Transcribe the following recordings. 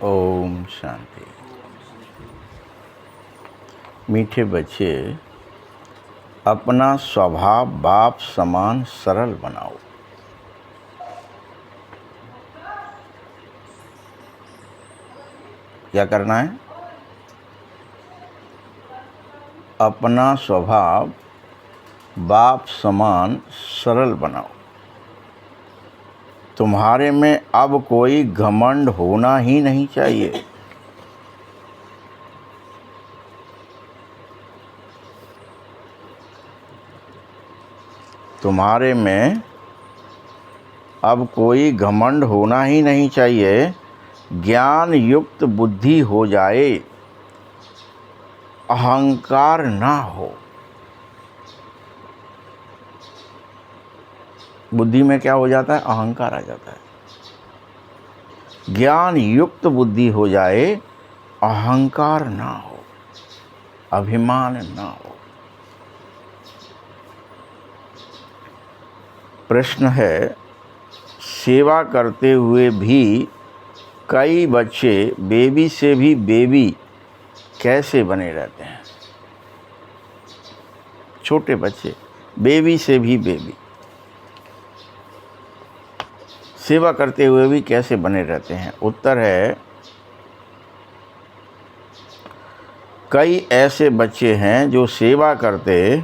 ओम शांति। मीठे बच्चे, अपना स्वभाव बाप समान सरल बनाओ। क्या करना है? अपना स्वभाव बाप समान सरल बनाओ। तुम्हारे में अब कोई घमंड होना ही नहीं चाहिए। तुम्हारे में अब कोई घमंड होना ही नहीं चाहिए। ज्ञान युक्त बुद्धि हो जाए, अहंकार ना हो। बुद्धि में क्या हो जाता है? अहंकार आ जाता है। ज्ञान युक्त बुद्धि हो जाए, अहंकार ना हो, अभिमान ना हो। प्रश्न है, सेवा करते हुए भी कई बच्चे बेबी से भी बेबी कैसे बने रहते हैं? छोटे बच्चे बेबी से भी बेबी सेवा करते हुए भी कैसे बने रहते हैं? उत्तर है, कई ऐसे बच्चे हैं जो सेवा करते,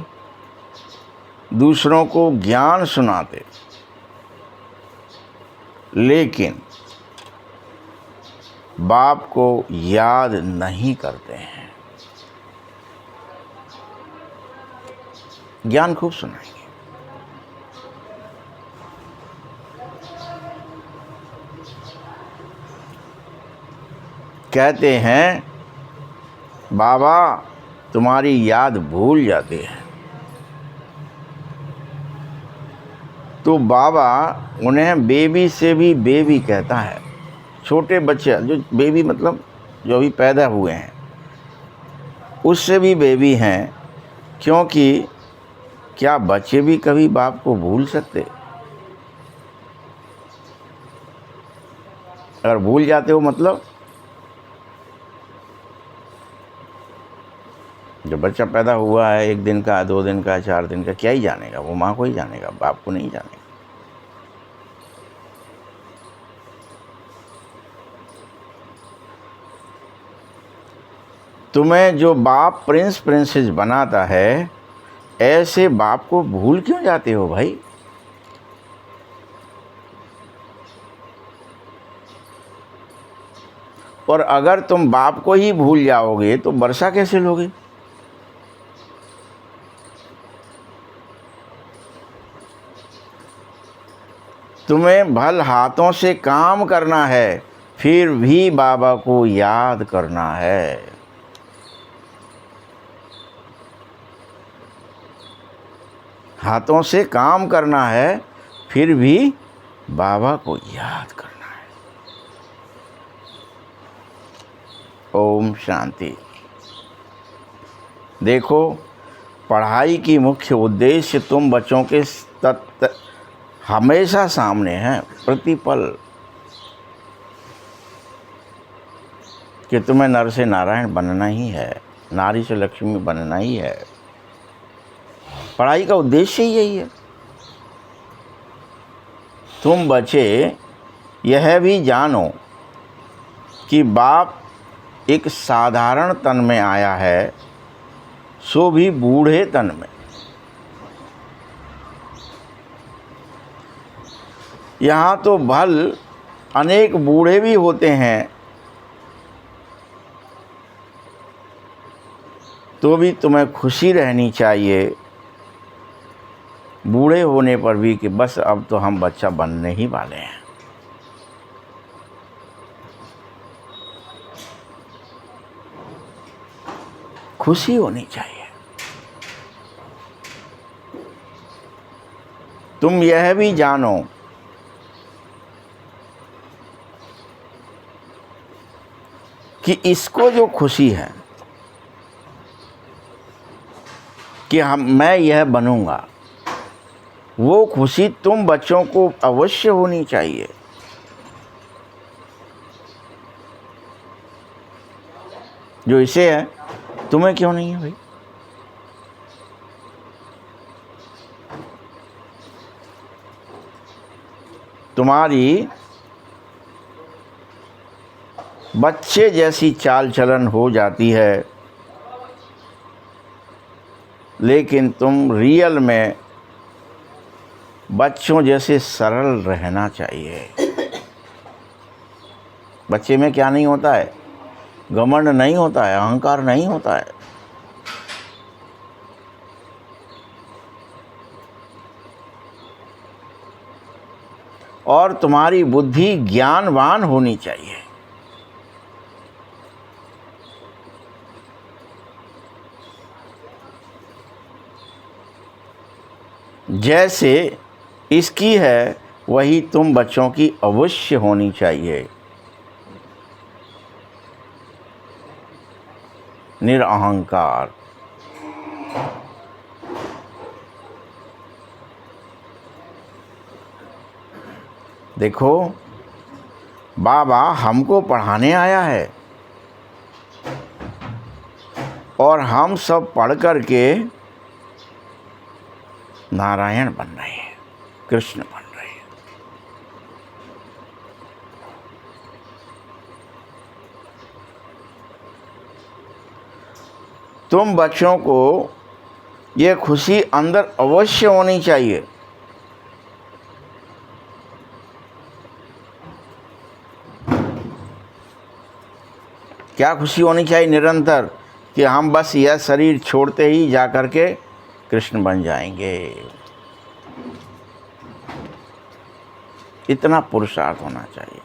दूसरों को ज्ञान सुनाते, लेकिन बाप को याद नहीं करते हैं। ज्ञान खूब सुनाएंगे, कहते हैं बाबा तुम्हारी याद भूल जाती है। तो बाबा उन्हें बेबी से भी बेबी कहता है। छोटे बच्चे, जो बेबी मतलब जो अभी पैदा हुए हैं, उससे भी बेबी हैं, क्योंकि क्या बच्चे भी कभी बाप को भूल सकते? अगर भूल जाते हो मतलब जब बच्चा पैदा हुआ है, 1 दिन का, 2 दिन का, 4 दिन का, क्या ही जानेगा? वो माँ को ही जानेगा, बाप को नहीं जानेगा। तुम्हें जो बाप प्रिंस प्रिंसेस बनाता है, ऐसे बाप को भूल क्यों जाते हो भाई? और अगर तुम बाप को ही भूल जाओगे तो वर्षा कैसे लोगे? तुम्हें भल हाथों से काम करना है, फिर भी बाबा को याद करना है। हाथों से काम करना है, फिर भी बाबा को याद करना है। ओम शांति। देखो, पढ़ाई की मुख्य उद्देश्य तुम बच्चों के हमेशा सामने है, प्रतिपल, कि तुम्हें नर से नारायण बनना ही है, नारी से लक्ष्मी बनना ही है। पढ़ाई का उद्देश्य ही यही है। तुम बच्चे यह भी जानो कि बाप एक साधारण तन में आया है, सो भी बूढ़े तन में। यहाँ तो भल अनेक बूढ़े भी होते हैं, तो भी तुम्हें खुशी रहनी चाहिए बूढ़े होने पर भी कि बस अब तो हम बच्चा बनने ही वाले हैं। खुशी होनी चाहिए। तुम यह भी जानो कि इसको जो खुशी है कि मैं यह बनूंगा, वो खुशी तुम बच्चों को अवश्य होनी चाहिए। जो इसे है, तुम्हें क्यों नहीं है भाई? तुम्हारी बच्चे जैसी चाल चलन हो जाती है, लेकिन तुम रियल में बच्चों जैसे सरल रहना चाहिए। बच्चे में क्या नहीं होता है? घमंड नहीं होता है, अहंकार नहीं होता है। और तुम्हारी बुद्धि ज्ञानवान होनी चाहिए। जैसे इसकी है वही तुम बच्चों की अवश्य होनी चाहिए। निरअहंकार। देखो, बाबा हमको पढ़ाने आया है और हम सब पढ़ कर के नारायण बन रहे हैं, कृष्ण बन रहे हैं। तुम बच्चों को ये खुशी अंदर अवश्य होनी चाहिए। क्या खुशी होनी चाहिए? निरंतर, कि हम बस यह शरीर छोड़ते ही जा कर के कृष्ण बन जाएंगे। इतना पुरुषार्थ होना चाहिए,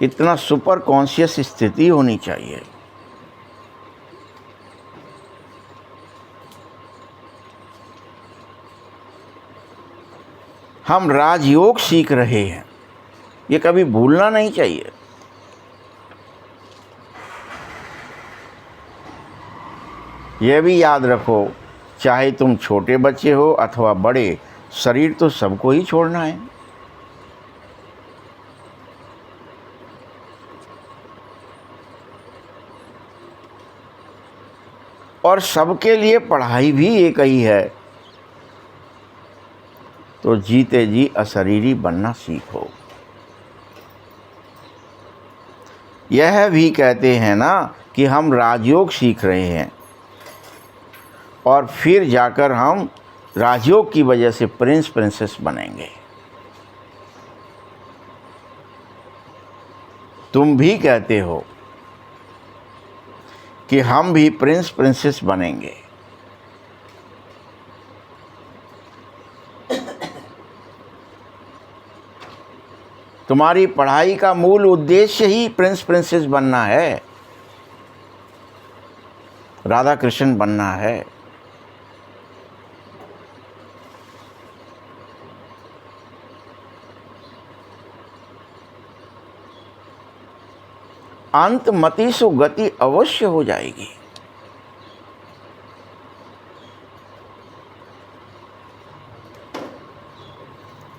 इतना सुपर कॉन्शियस स्थिति होनी चाहिए। हम राजयोग सीख रहे हैं, ये कभी भूलना नहीं चाहिए। यह भी याद रखो, चाहे तुम छोटे बच्चे हो अथवा बड़े, शरीर तो सबको ही छोड़ना है। और सबके लिए पढ़ाई भी एक ही है। तो जीते जी अशरीरी बनना सीखो। यह भी कहते हैं ना कि हम राजयोग सीख रहे हैं और फिर जाकर हम राजयोग की वजह से प्रिंस प्रिंसेस बनेंगे। तुम भी कहते हो कि हम भी प्रिंस प्रिंसेस बनेंगे। तुम्हारी पढ़ाई का मूल उद्देश्य ही प्रिंस प्रिंसेस बनना है, राधा कृष्ण बनना है। अंत मति सो गति अवश्य हो जाएगी।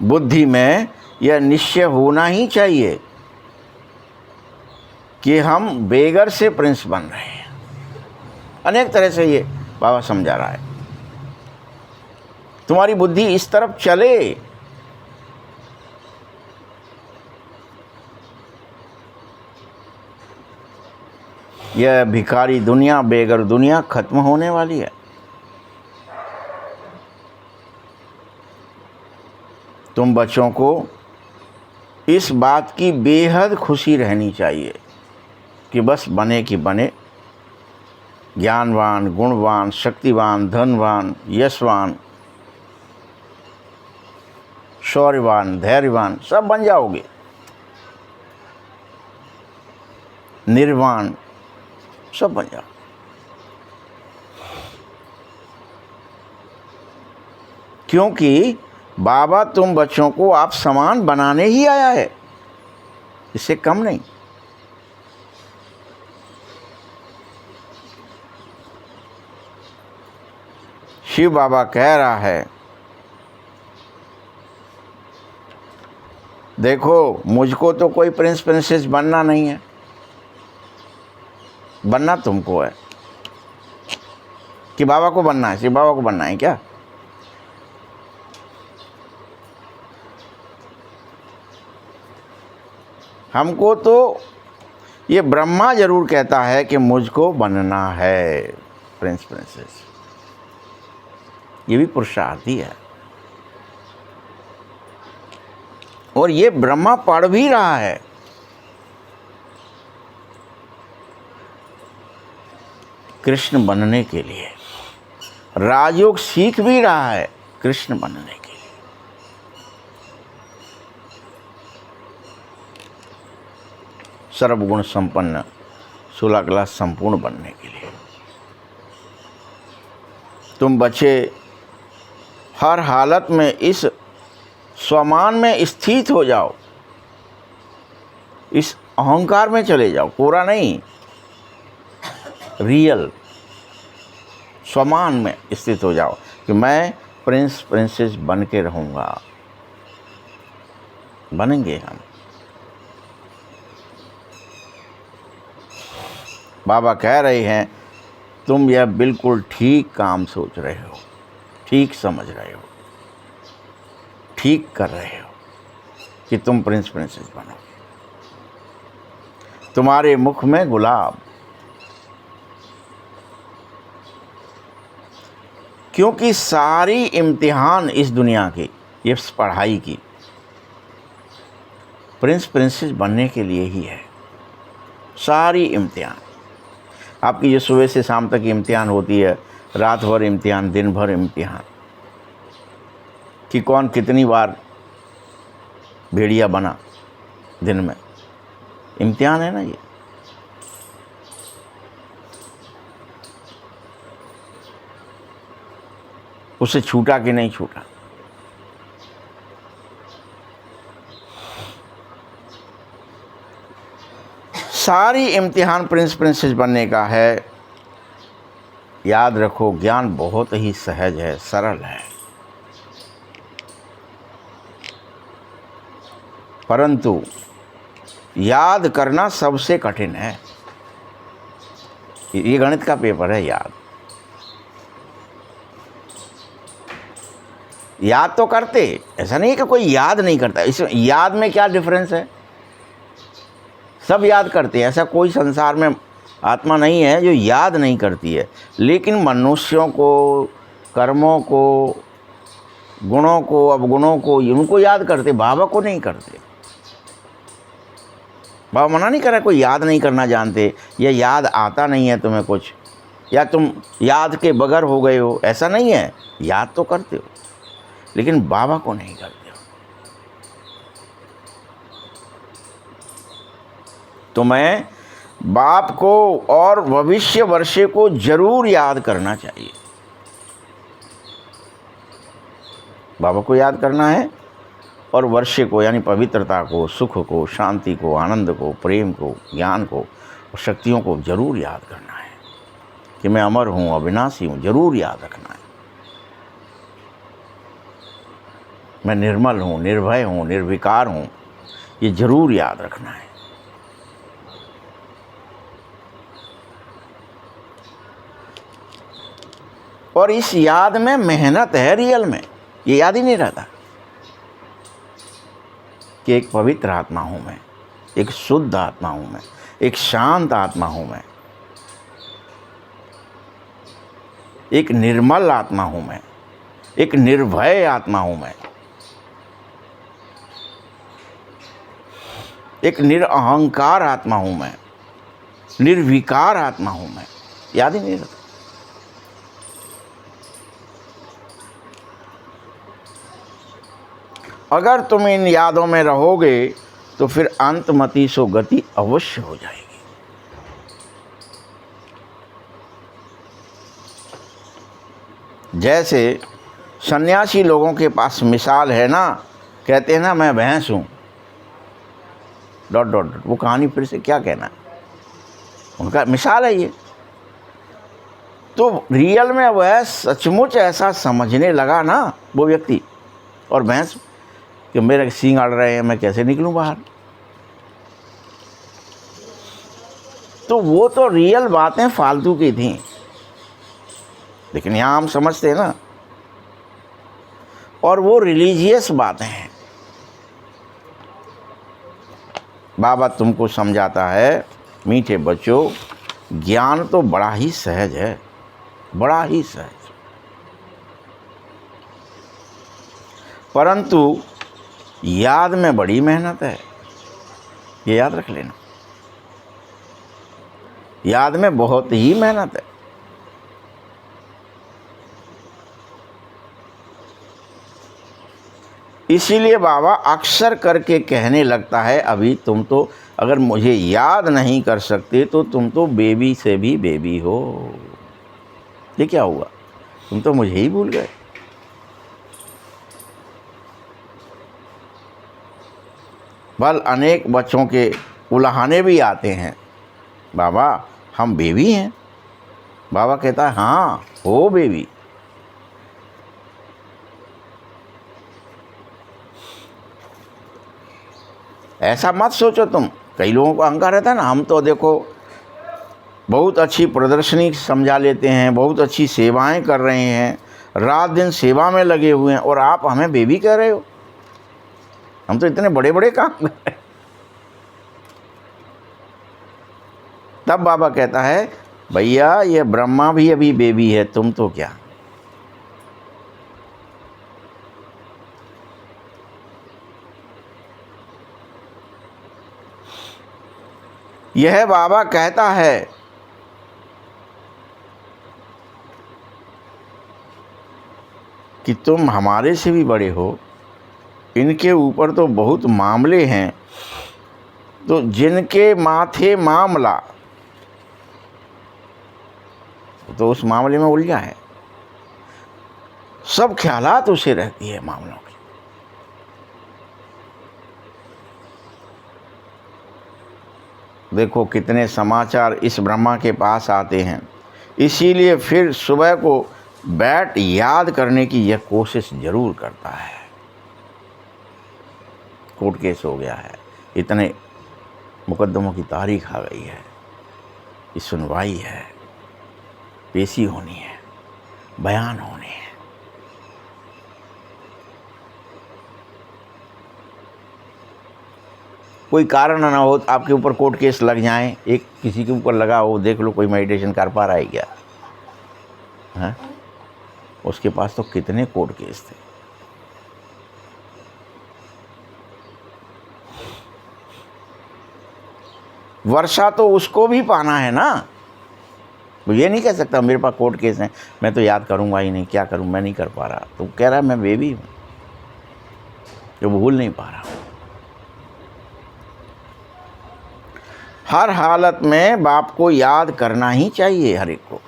बुद्धि में यह निश्चय होना ही चाहिए कि हम बेगर से प्रिंस बन रहे हैं। अनेक तरह से ये बाबा समझा रहा है। तुम्हारी बुद्धि इस तरफ चले। यह भिखारी दुनिया, बेगर दुनिया खत्म होने वाली है। तुम बच्चों को इस बात की बेहद खुशी रहनी चाहिए कि बस बने कि बने ज्ञानवान, गुणवान, शक्तिवान, धनवान, यशवान, शौर्यवान, धैर्यवान, सब बन जाओगे। निर्वाण, सब बन जाओ। क्योंकि बाबा तुम बच्चों को आप समान बनाने ही आया है, इससे कम नहीं। शिव बाबा कह रहा है, देखो मुझको तो कोई प्रिंस प्रिंसेस बनना नहीं है, बनना तुमको है कि बाबा को बनना है, सिर्फ बाबा को बनना है क्या? हमको तो ये ब्रह्मा जरूर कहता है कि मुझको बनना है प्रिंस प्रिंसेस, ये भी पुरुषार्थ ही है। और ये ब्रह्मा पढ़ भी रहा है, कृष्ण बनने के लिए, राजयोग सीख भी रहा है कृष्ण बनने के लिए। सर्वगुण संपन्न 16 क्लास संपूर्ण बनने के लिए। तुम बच्चे हर हालत में इस स्वमान में स्थित हो जाओ, इस अहंकार में चले जाओ, कोरा नहीं, रियल स्वमान में स्थित हो जाओ कि मैं प्रिंस प्रिंसेस बन के रहूँगा। बनेंगे हम। बाबा कह रहे हैं तुम यह बिल्कुल ठीक काम सोच रहे हो, ठीक समझ रहे हो, ठीक कर रहे हो कि तुम प्रिंस प्रिंसेस बनोगे। तुम्हारे मुख में गुलाब, क्योंकि सारी इम्तिहान इस दुनिया की, ये पढ़ाई की, प्रिंस प्रिंसेस बनने के लिए ही है। सारी इम्तिहान आपकी जो सुबह से शाम तक इम्तिहान होती है, रात भर इम्तिहान, दिन भर इम्तिहान, कि कौन कितनी बार भेड़िया बना दिन में, इम्तिहान है ना ये। उससे छूटा कि नहीं छूटा। सारी इम्तिहान प्रिंस प्रिंसेस बनने का है। याद रखो, ज्ञान बहुत ही सहज है, सरल है, परंतु याद करना सबसे कठिन है। ये गणित का पेपर है। याद तो करते, ऐसा नहीं कि कोई याद नहीं करता। इसमें याद में क्या डिफरेंस है? सब याद करते हैं, ऐसा कोई संसार में आत्मा नहीं है जो याद नहीं करती है। लेकिन मनुष्यों को, कर्मों को, गुणों को, अवगुणों को, इनको याद करते, बाबा को नहीं करते। बाबा मना नहीं कर रहा कोई याद नहीं करना जानते, या याद आता नहीं है तुम्हें कुछ, या तुम याद के बगैर हो गए हो, ऐसा नहीं है। याद तो करते हो, लेकिन बाबा को नहीं करते हो। तुम्हें बाप को और भविष्य वर्षे को जरूर याद करना चाहिए। बाबा को याद करना है, और वर्षे को यानी पवित्रता को, सुख को, शांति को, आनंद को, प्रेम को, ज्ञान को और शक्तियों को जरूर याद करना है कि मैं अमर हूँ, अविनाशी हूँ, जरूर याद रखना है। मैं निर्मल हूँ, निर्भय हूँ, निर्विकार हूँ, ये जरूर याद रखना है। और इस याद में मेहनत है रियल में, ये याद ही नहीं रहता कि एक पवित्र आत्मा हूँ मैं, एक शुद्ध आत्मा हूँ मैं, एक शांत आत्मा हूँ मैं, एक निर्मल आत्मा हूँ मैं, एक निर्भय आत्मा हूँ मैं, एक निरअहंकार आत्मा हूँ मैं, निर्विकार आत्मा हूँ मैं। याद ही नहीं रहता। अगर तुम इन यादों में रहोगे तो फिर अंतमति सो गति अवश्य हो जाएगी। जैसे सन्यासी लोगों के पास मिसाल है ना, कहते हैं ना मैं भैंस हूँ, ... वो कहानी फिर से क्या कहना है, उनका मिसाल है ये। तो रियल में वह सचमुच ऐसा समझने लगा ना वो व्यक्ति, और भैंस कि मेरे सींग अड़ रहे हैं, मैं कैसे निकलूं बाहर। तो वो तो रियल बातें फालतू की थी, लेकिन यहाँ हम समझते हैं ना, और वो रिलीजियस बातें हैं। बाबा तुमको समझाता है, मीठे बच्चों, ज्ञान तो बड़ा ही सहज है, बड़ा ही सहज, परंतु याद में बड़ी मेहनत है। ये याद रख लेना, याद में बहुत ही मेहनत है। इसीलिए बाबा अक्सर करके कहने लगता है, अभी तुम तो अगर मुझे याद नहीं कर सकते तो तुम तो बेबी से भी बेबी हो। ये क्या हुआ, तुम तो मुझे ही भूल गए। बल अनेक बच्चों के उलाहने भी आते हैं, बाबा हम बेबी हैं। बाबा कहता है हाँ हो बेबी। ऐसा मत सोचो तुम। कई लोगों को अहंकार रहता है ना, हम तो देखो बहुत अच्छी प्रदर्शनी समझा लेते हैं, बहुत अच्छी सेवाएं कर रहे हैं, रात दिन सेवा में लगे हुए हैं, और आप हमें बेबी कह रहे हो। हम तो इतने बड़े बड़े काम कर रहे हैं। तब बाबा कहता है, भैया ये ब्रह्मा भी अभी बेबी है, तुम तो क्या। यह बाबा कहता है कि तुम हमारे से भी बड़े हो, इनके ऊपर तो बहुत मामले हैं, तो जिनके माथे मामला, तो उस मामले में उलझा है। सब ख्यालात उसे रहती है मामलों की। देखो कितने समाचार इस ब्रह्मा के पास आते हैं, इसीलिए फिर सुबह को बैठ याद करने की यह कोशिश जरूर करता है। कोर्ट केस हो गया है, इतने मुकदमों की तारीख आ गई है, ये सुनवाई है, पेशी होनी है, बयान होने हैं। कोई कारण ना हो आपके ऊपर कोर्ट केस लग जाए, एक किसी के ऊपर लगा हो, देख लो कोई मेडिटेशन कर पा रहा है क्या है? उसके पास तो कितने कोर्ट केस थे। वर्षा तो उसको भी पाना है ना, वो ये नहीं कह सकता मेरे पास कोर्ट केस है, मैं तो याद करूंगा ही नहीं, क्या करूं, मैं नहीं कर पा रहा। तो कह रहा है मैं बेबी हूं जो भूल नहीं पा रहा। हर हालत में बाप को याद करना ही चाहिए हर एक को।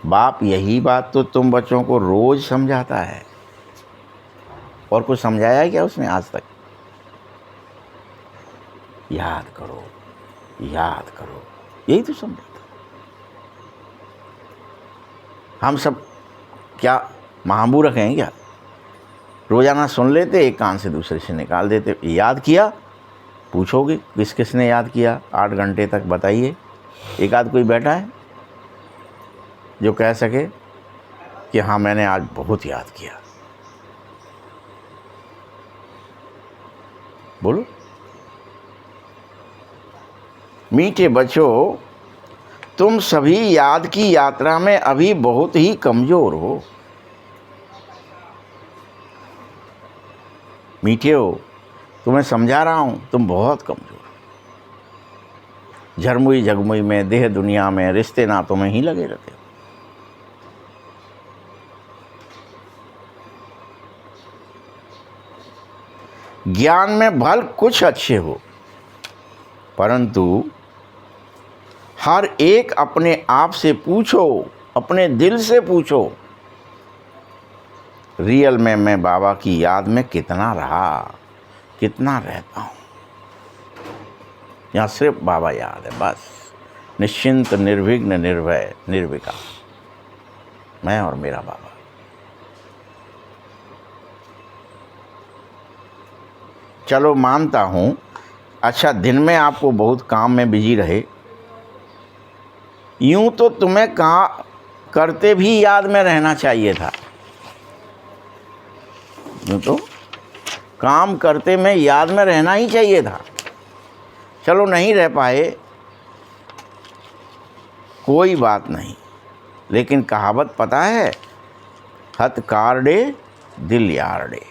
बाप यही बात तो तुम बच्चों को रोज समझाता है, और कुछ समझाया है क्या उसने आज तक? याद करो, याद करो, यही तो समझाता। हम सब क्या महामूर्ख हैं क्या? रोजाना सुन लेते, एक कान से दूसरे से निकाल देते। याद किया, पूछोगे किस किसने याद किया 8 घंटे तक, बताइए। एक आध कोई बैठा है जो कह सके कि हाँ मैंने आज बहुत याद किया? बोलो। मीठे बच्चों, तुम सभी याद की यात्रा में अभी बहुत ही कमजोर हो। मीठे हो, तुम्हें समझा रहा हूं, तुम बहुत कमजोर हो। झरमुई झगमुई में, देह दुनिया में, रिश्ते नातों में ही लगे रहते हो। ज्ञान में भल कुछ अच्छे हो, परंतु हर एक अपने आप से पूछो, अपने दिल से पूछो, रियल में मैं बाबा की याद में कितना रहा, कितना रहता हूँ। यहाँ सिर्फ बाबा याद है, बस। निश्चिंत, निर्विघ्न, निर्भय, निर्विकार, मैं और मेरा बाबा। चलो मानता हूँ अच्छा, दिन में आपको बहुत काम में बिजी रहे, यूं तो तुम्हें काम करते भी याद में रहना चाहिए था। यूं तो काम करते में याद में रहना ही चाहिए था। चलो नहीं रह पाए, कोई बात नहीं, लेकिन कहावत पता है, हथ कारडे दिल यारडे,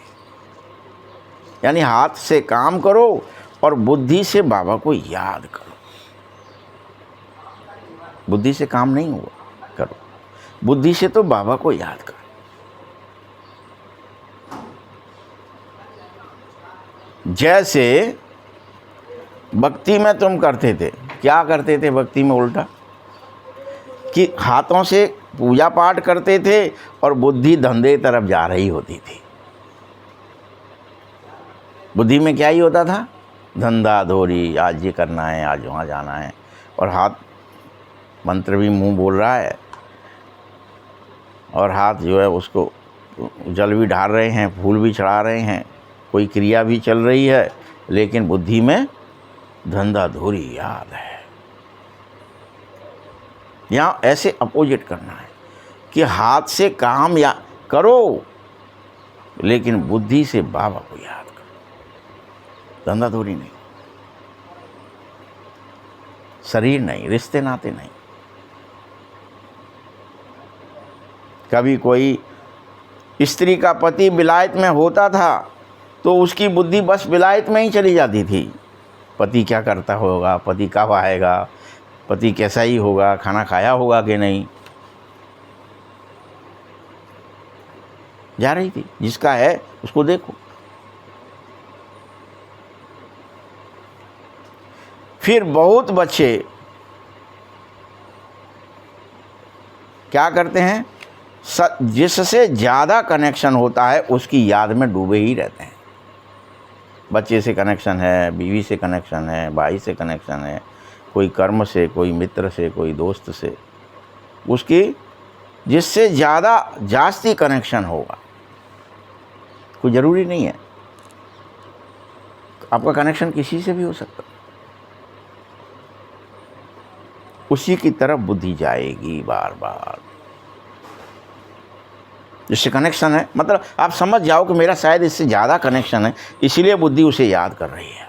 यानी हाथ से काम करो और बुद्धि से बाबा को याद करो। बुद्धि से काम नहीं हुआ, करो बुद्धि से तो बाबा को याद करो। जैसे भक्ति में तुम करते थे, क्या करते थे भक्ति में उल्टा, कि हाथों से पूजा पाठ करते थे और बुद्धि धंधे तरफ जा रही होती थी। बुद्धि में क्या ही होता था, धंधा धोरी, आज ये करना है, आज वहाँ जाना है, और हाथ मंत्र भी मुंह बोल रहा है और हाथ जो है उसको जल भी ढाल रहे हैं, फूल भी चढ़ा रहे हैं, कोई क्रिया भी चल रही है, लेकिन बुद्धि में धंधा धोरी याद है। यहाँ ऐसे अपोजिट करना है कि हाथ से काम या करो, लेकिन बुद्धि से बाबा को याद करो। धंधा धोरी नहीं, शरीर नहीं, रिश्ते नाते नहीं। कभी कोई स्त्री का पति विलायत में होता था तो उसकी बुद्धि बस विलायत में ही चली जाती थी। पति क्या करता होगा, पति कब आएगा, पति कैसा ही होगा, खाना खाया होगा कि नहीं, जा रही थी। जिसका है उसको देखो। फिर बहुत बच्चे क्या करते हैं, जिससे ज़्यादा कनेक्शन होता है उसकी याद में डूबे ही रहते हैं। बच्चे से कनेक्शन है, बीवी से कनेक्शन है, भाई से कनेक्शन है, कोई कर्म से, कोई मित्र से, कोई दोस्त से, उसकी जिससे ज़्यादा जास्ती कनेक्शन होगा। कोई ज़रूरी नहीं है, आपका कनेक्शन किसी से भी हो सकता, उसी की तरफ बुद्धि जाएगी बार बार। जिससे कनेक्शन है, मतलब आप समझ जाओ कि मेरा शायद इससे ज़्यादा कनेक्शन है, इसीलिए बुद्धि उसे याद कर रही है।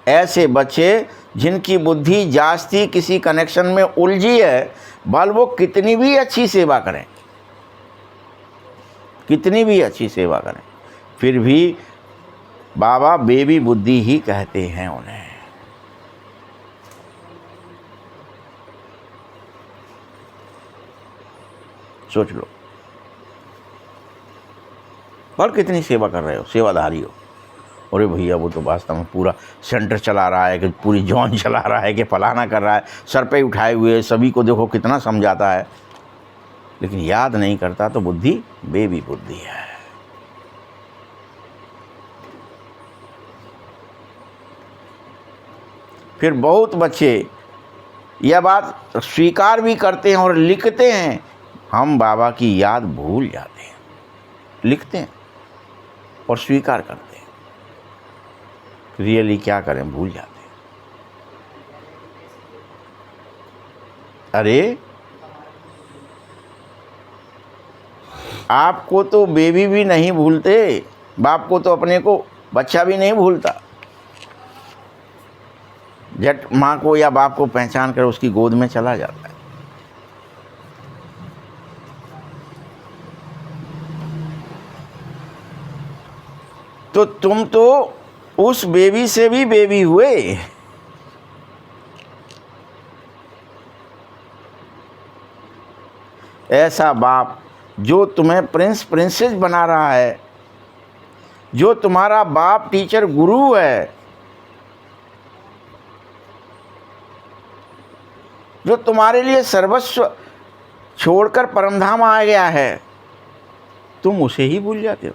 ऐसे बच्चे जिनकी बुद्धि जास्ती किसी कनेक्शन में उलझी है, भले वो कितनी भी अच्छी सेवा करें, कितनी भी अच्छी सेवा करें, फिर भी बाबा बेबी बुद्धि ही कहते हैं उन्हें। सोच लो, और कितनी सेवा कर रहे हो, सेवाधारी हो। अरे भैया वो तो वास्तव में पूरा सेंटर चला रहा है, कि पूरी जॉन चला रहा है, कि फलाना कर रहा है, सर पे उठाए हुए सभी को देखो कितना समझाता है, लेकिन याद नहीं करता, तो बुद्धि बेबी बुद्धि है। फिर बहुत बच्चे यह बात स्वीकार भी करते हैं और लिखते हैं, हम बाबा की याद भूल जाते हैं। लिखते हैं और स्वीकार करते हैं, रियली क्या करें, भूल जाते हैं। अरे आपको तो बेबी भी नहीं भूलते, बाप को तो अपने को बच्चा भी नहीं भूलता। झट माँ को या बाप को पहचान कर उसकी गोद में चला जाता है। तो तुम तो उस बेबी से भी बेबी हुए। ऐसा बाप जो तुम्हें प्रिंस प्रिंसेस बना रहा है, जो तुम्हारा बाप टीचर गुरु है, जो तुम्हारे लिए सर्वस्व छोड़कर परमधाम आ गया है, तुम उसे ही भूल जाते हो।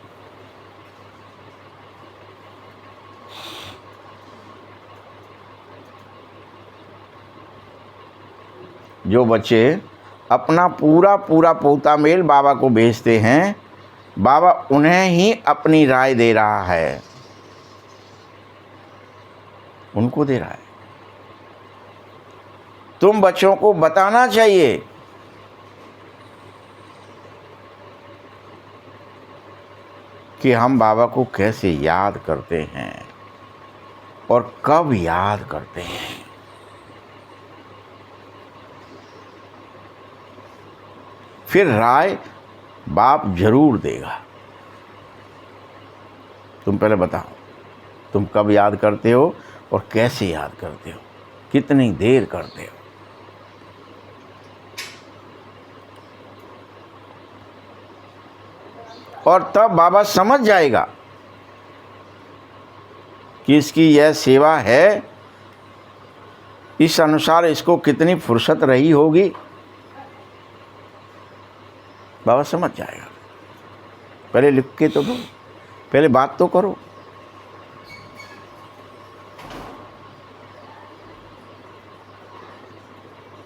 जो बच्चे अपना पूरा पूरा पोता मेल बाबा को भेजते हैं, बाबा उन्हें ही अपनी राय दे रहा है, उनको दे रहा है। तुम बच्चों को बताना चाहिए कि हम बाबा को कैसे याद करते हैं और कब याद करते हैं। फिर राय बाप जरूर देगा। तुम पहले बताओ, तुम कब याद करते हो और कैसे याद करते हो, कितनी देर करते हो। और तब बाबा समझ जाएगा कि इसकी यह सेवा है, इस अनुसार इसको कितनी फुर्सत रही होगी। बाबा समझ जाएगा। पहले लिख के तो दो, पहले बात तो करो।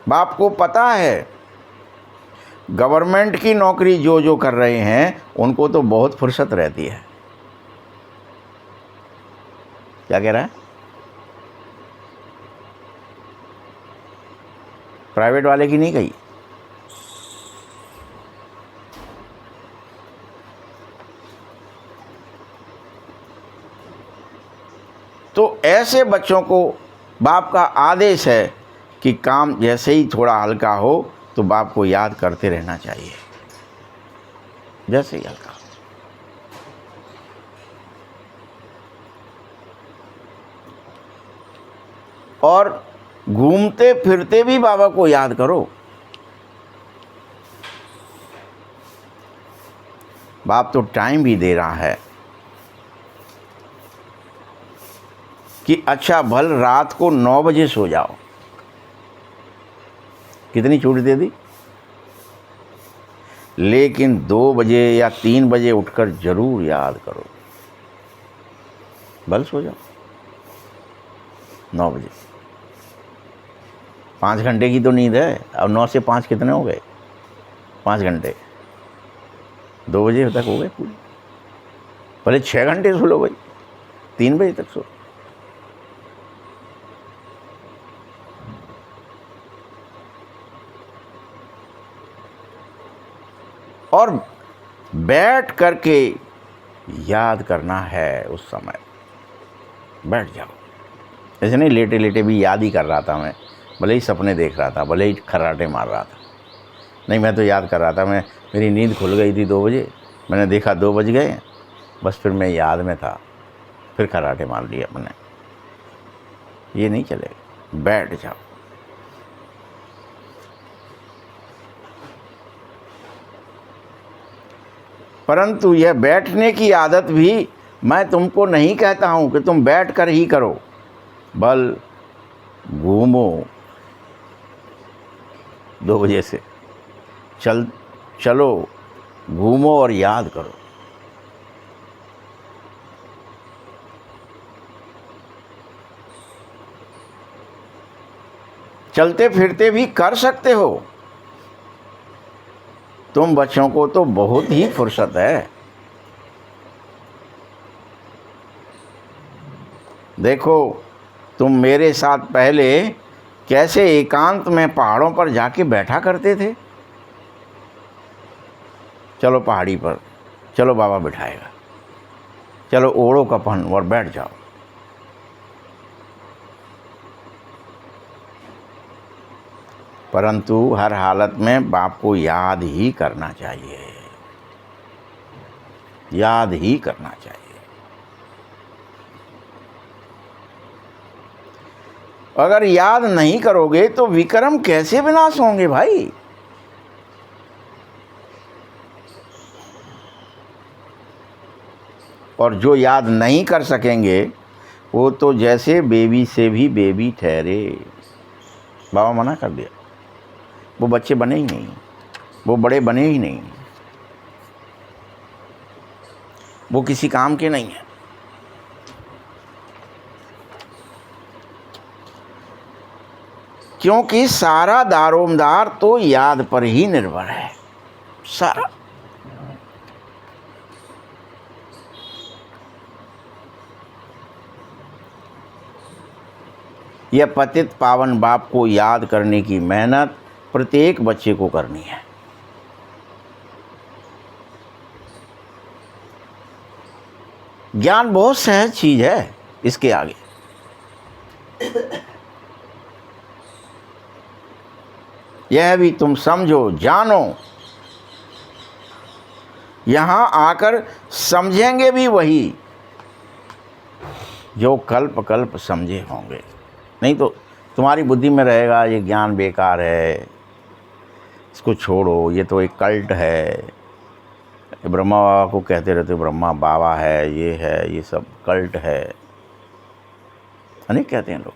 बाप को पता है गवर्नमेंट की नौकरी जो जो कर रहे हैं उनको तो बहुत फुर्सत रहती है। क्या कह रहा है? प्राइवेट वाले की नहीं कही। तो ऐसे बच्चों को बाप का आदेश है कि काम जैसे ही थोड़ा हल्का हो तो बाप को याद करते रहना चाहिए, जैसे ही हल्का। और घूमते फिरते भी बाबा को याद करो। बाप तो टाइम भी दे रहा है कि अच्छा भल रात को 9 बजे सो जाओ। कितनी छूट दे दी, लेकिन 2 बजे या 3 बजे उठकर जरूर याद करो। भल सो जाओ 9 बजे। 5 घंटे की तो नींद है। अब 9 से 5 कितने हो गए? 5 घंटे। 2 बजे तक हो गए पूरे। पहले 6 घंटे सो लो भाई, 3 बजे तक सो। और बैठ करके याद करना है। उस समय बैठ जाओ। ऐसे नहीं लेटे लेटे भी याद ही कर रहा था मैं, भले ही सपने देख रहा था, भले ही खर्राटे मार रहा था। नहीं, मैं तो याद कर रहा था। मेरी नींद खुल गई थी 2 बजे, मैंने देखा 2 बज गए, बस फिर मैं याद में था, फिर खर्राटे मार लिए मैंने। ये नहीं चलेगा। बैठ जाओ। परंतु यह बैठने की आदत भी मैं तुमको नहीं कहता हूं कि तुम बैठ कर ही करो, बल घूमो 2 बजे से। चलो घूमो और याद करो। चलते फिरते भी कर सकते हो। तुम बच्चों को तो बहुत ही फुर्सत है। देखो, तुम मेरे साथ पहले कैसे एकांत में पहाड़ों पर जाके बैठा करते थे। चलो पहाड़ी पर, चलो बाबा बिठाएगा, चलो ओढ़ो कफन और बैठ जाओ। परंतु हर हालत में बाप को याद ही करना चाहिए, याद ही करना चाहिए। अगर याद नहीं करोगे तो विक्रम कैसे विनाश होंगे भाई। और जो याद नहीं कर सकेंगे वो तो जैसे बेबी से भी बेबी ठहरे। बाबा मना कर दिया, वो बच्चे बने ही नहीं, वो बड़े बने ही नहीं, वो किसी काम के नहीं है। क्योंकि सारा दारोमदार तो याद पर ही निर्भर है, सारा। यह पतित पावन बाप को याद करने की मेहनत प्रत्येक बच्चे को करनी है। ज्ञान बहुत सहज चीज है, इसके आगे यह भी तुम समझो, जानो। यहां आकर समझेंगे भी वही जो कल्प कल्प समझे होंगे। नहीं तो तुम्हारी बुद्धि में रहेगा ये ज्ञान बेकार है, इसको छोड़ो, ये तो एक कल्ट है, ब्रह्मा बाबा को कहते रहते ब्रह्मा बाबा है, ये सब कल्ट है, अनेक कहते हैं लोग।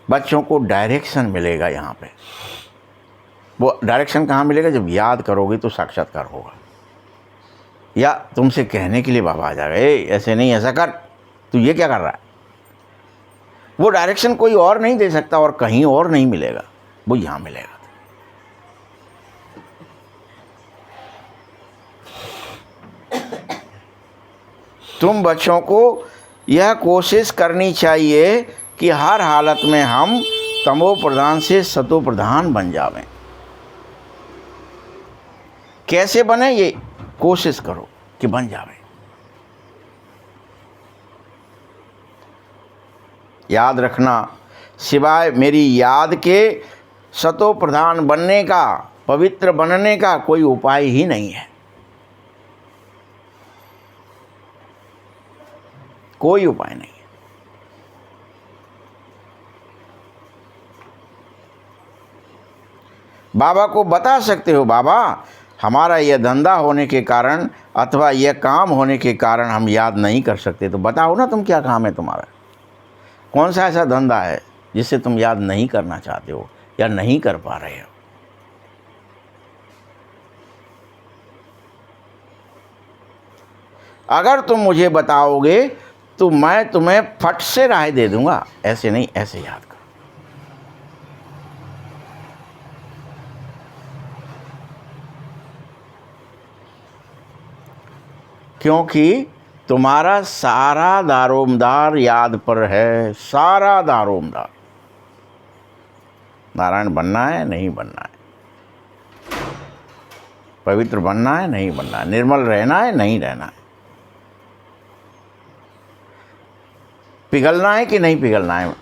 बच्चों को डायरेक्शन मिलेगा यहाँ पे। वो डायरेक्शन कहाँ मिलेगा? जब याद करोगे तो साक्षात्कार होगा, या तुमसे कहने के लिए बाबा आ जाएगा, ए ऐसे नहीं, ऐसा कर, तू ये क्या कर रहा है। वो डायरेक्शन कोई और नहीं दे सकता और कहीं और नहीं मिलेगा, वो यहाँ मिलेगा। तुम बच्चों को यह कोशिश करनी चाहिए कि हर हालत में हम तमो प्रधान से सतो प्रधान बन जावें। कैसे बने, ये कोशिश करो कि बन जावे। याद रखना, सिवाय मेरी याद के सतो प्रधान बनने का, पवित्र बनने का कोई उपाय ही नहीं है। कोई उपाय नहीं है। बाबा को बता सकते हो, बाबा हमारा यह धंधा होने के कारण अथवा यह काम होने के कारण हम याद नहीं कर सकते। तो बताओ ना, तुम क्या काम है तुम्हारा, कौन सा ऐसा धंधा है जिससे तुम याद नहीं करना चाहते हो या नहीं कर पा रहे हो। अगर तुम मुझे बताओगे तो मैं तुम्हें फट से राय दे दूंगा, ऐसे नहीं, ऐसे याद करो। क्योंकि तुम्हारा सारा दारोमदार याद पर है, सारा दारोमदार। नारायण बनना है, नहीं बनना है, पवित्र बनना है, नहीं बनना है, निर्मल रहना है, नहीं रहना है, पिघलना है कि नहीं पिघलना है,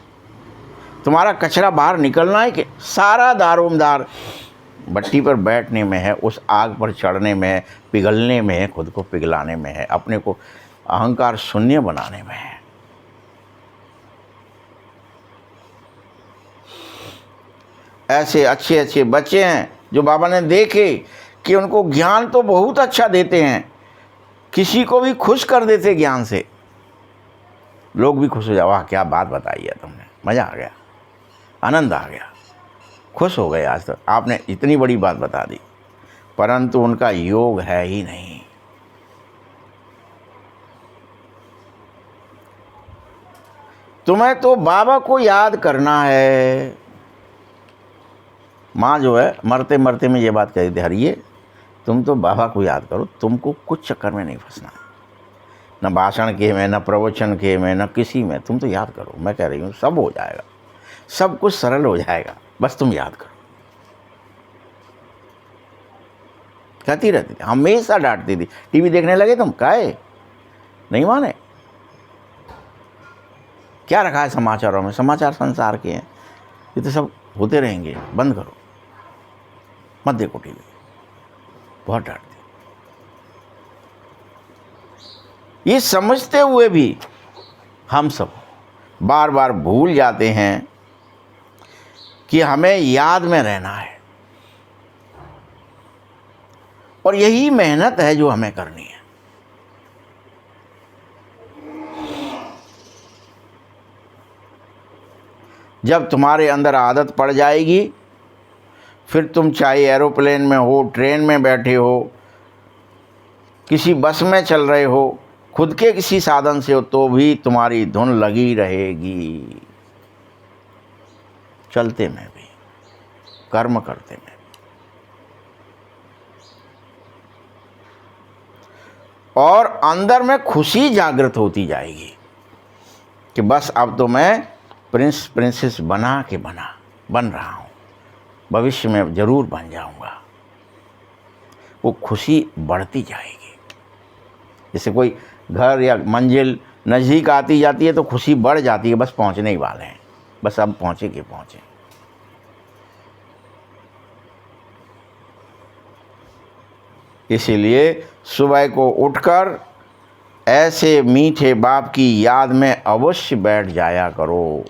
तुम्हारा कचरा बाहर निकलना है कि, सारा दारोमदार भट्टी पर बैठने में है, उस आग पर चढ़ने में है, पिघलने में है, खुद को पिघलाने में है, अपने को अहंकार शून्य बनाने में है। ऐसे अच्छे अच्छे बच्चे हैं जो बाबा ने देखे कि उनको ज्ञान तो बहुत अच्छा देते हैं, किसी को भी खुश कर देते ज्ञान से, लोग भी खुश हो जाओ, वाह क्या बात बताई है तुमने, मज़ा आ गया, आनंद आ गया, खुश हो गए, आज तक आपने इतनी बड़ी बात बता दी, परंतु उनका योग है ही नहीं। तुम्हें तो बाबा को याद करना है। माँ जो है मरते मरते में ये बात कही थी, हरिये तुम तो बाबा को याद करो, तुमको कुछ चक्कर में नहीं फंसना, न भाषण के में, न प्रवचन के में, न किसी में, तुम तो याद करो। मैं कह रही हूँ सब हो जाएगा, सब कुछ सरल हो जाएगा, बस तुम याद करो। कहती रहती थी, हमेशा डांटती थी, टीवी देखने लगे तुम, काहे नहीं माने, क्या रखा है समाचारों में, समाचार संसार के हैं, ये तो सब होते रहेंगे, बंद करो, मत देखो टीवी। बहुत डांटती। ये समझते हुए भी हम सब बार बार भूल जाते हैं कि हमें याद में रहना है, और यही मेहनत है जो हमें करनी है। जब तुम्हारे अंदर आदत पड़ जाएगी, फिर तुम चाहे एरोप्लेन में हो, ट्रेन में बैठे हो, किसी बस में चल रहे हो, खुद के किसी साधन से हो, तो भी तुम्हारी धुन लगी रहेगी, चलते में भी, कर्म करते में। और अंदर में खुशी जागृत होती जाएगी कि बस अब तो मैं प्रिंस प्रिंसेस बन रहा हूँ, भविष्य में ज़रूर बन जाऊँगा। वो खुशी बढ़ती जाएगी। जैसे कोई घर या मंजिल नज़दीक आती जाती है तो खुशी बढ़ जाती है, बस पहुँचने ही वाले हैं, बस अब पहुँचे कि पहुँचे। इसीलिए सुबह को उठकर ऐसे मीठे बाप की याद में अवश्य बैठ जाया करो।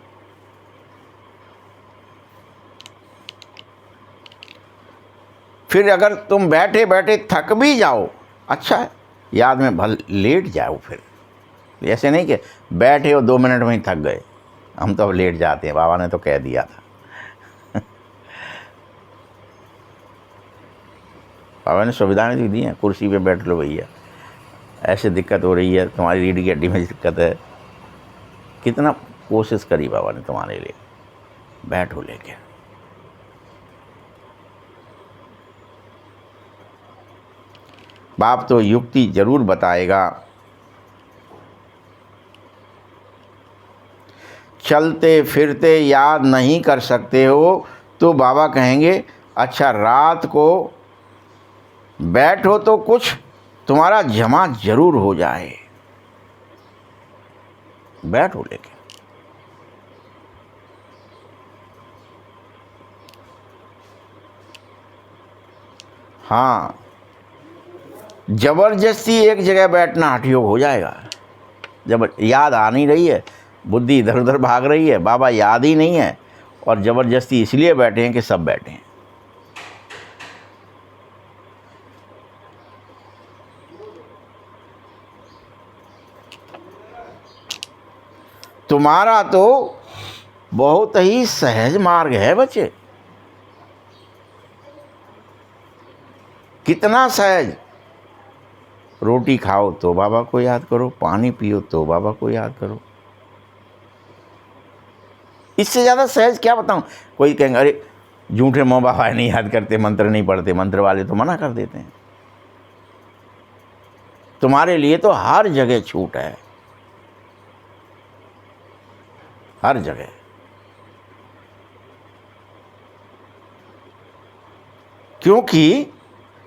फिर अगर तुम बैठे बैठे थक भी जाओ, अच्छा है, याद में भल लेट जाओ। फिर ऐसे नहीं कि बैठे हो 2 मिनट में ही थक गए। हम तो अब लेट जाते हैं, बाबा ने तो कह दिया था। बाबा ने सुविधाएं भी दी हैं, कुर्सी पे बैठ लो भैया, ऐसे दिक्कत हो रही है, तुम्हारी रीढ़ की हड्डी में दिक्कत है, कितना कोशिश करी बाबा ने तुम्हारे लिए, बैठो लेके। बाप तो युक्ति जरूर बताएगा। चलते फिरते याद नहीं कर सकते हो तो बाबा कहेंगे अच्छा रात को बैठो तो कुछ तुम्हारा जमा जरूर हो जाए, बैठो लेके। हाँ, जबरदस्ती एक जगह बैठना हठयोग हो जाएगा। जब याद आ नहीं रही है, बुद्धि इधर उधर भाग रही है, बाबा याद ही नहीं है, और जबरदस्ती इसलिए बैठे हैं कि सब बैठे हैं। तुम्हारा तो बहुत ही सहज मार्ग है बच्चे, कितना सहज। रोटी खाओ तो बाबा को याद करो, पानी पियो तो बाबा को याद करो, इससे ज़्यादा सहज क्या बताऊं। कोई कहेंगे अरे झूठे मोह बाबा नहीं याद करते, मंत्र नहीं पढ़ते, मंत्र वाले तो मना कर देते हैं। तुम्हारे लिए तो हर जगह छूट है, हर जगह। क्योंकि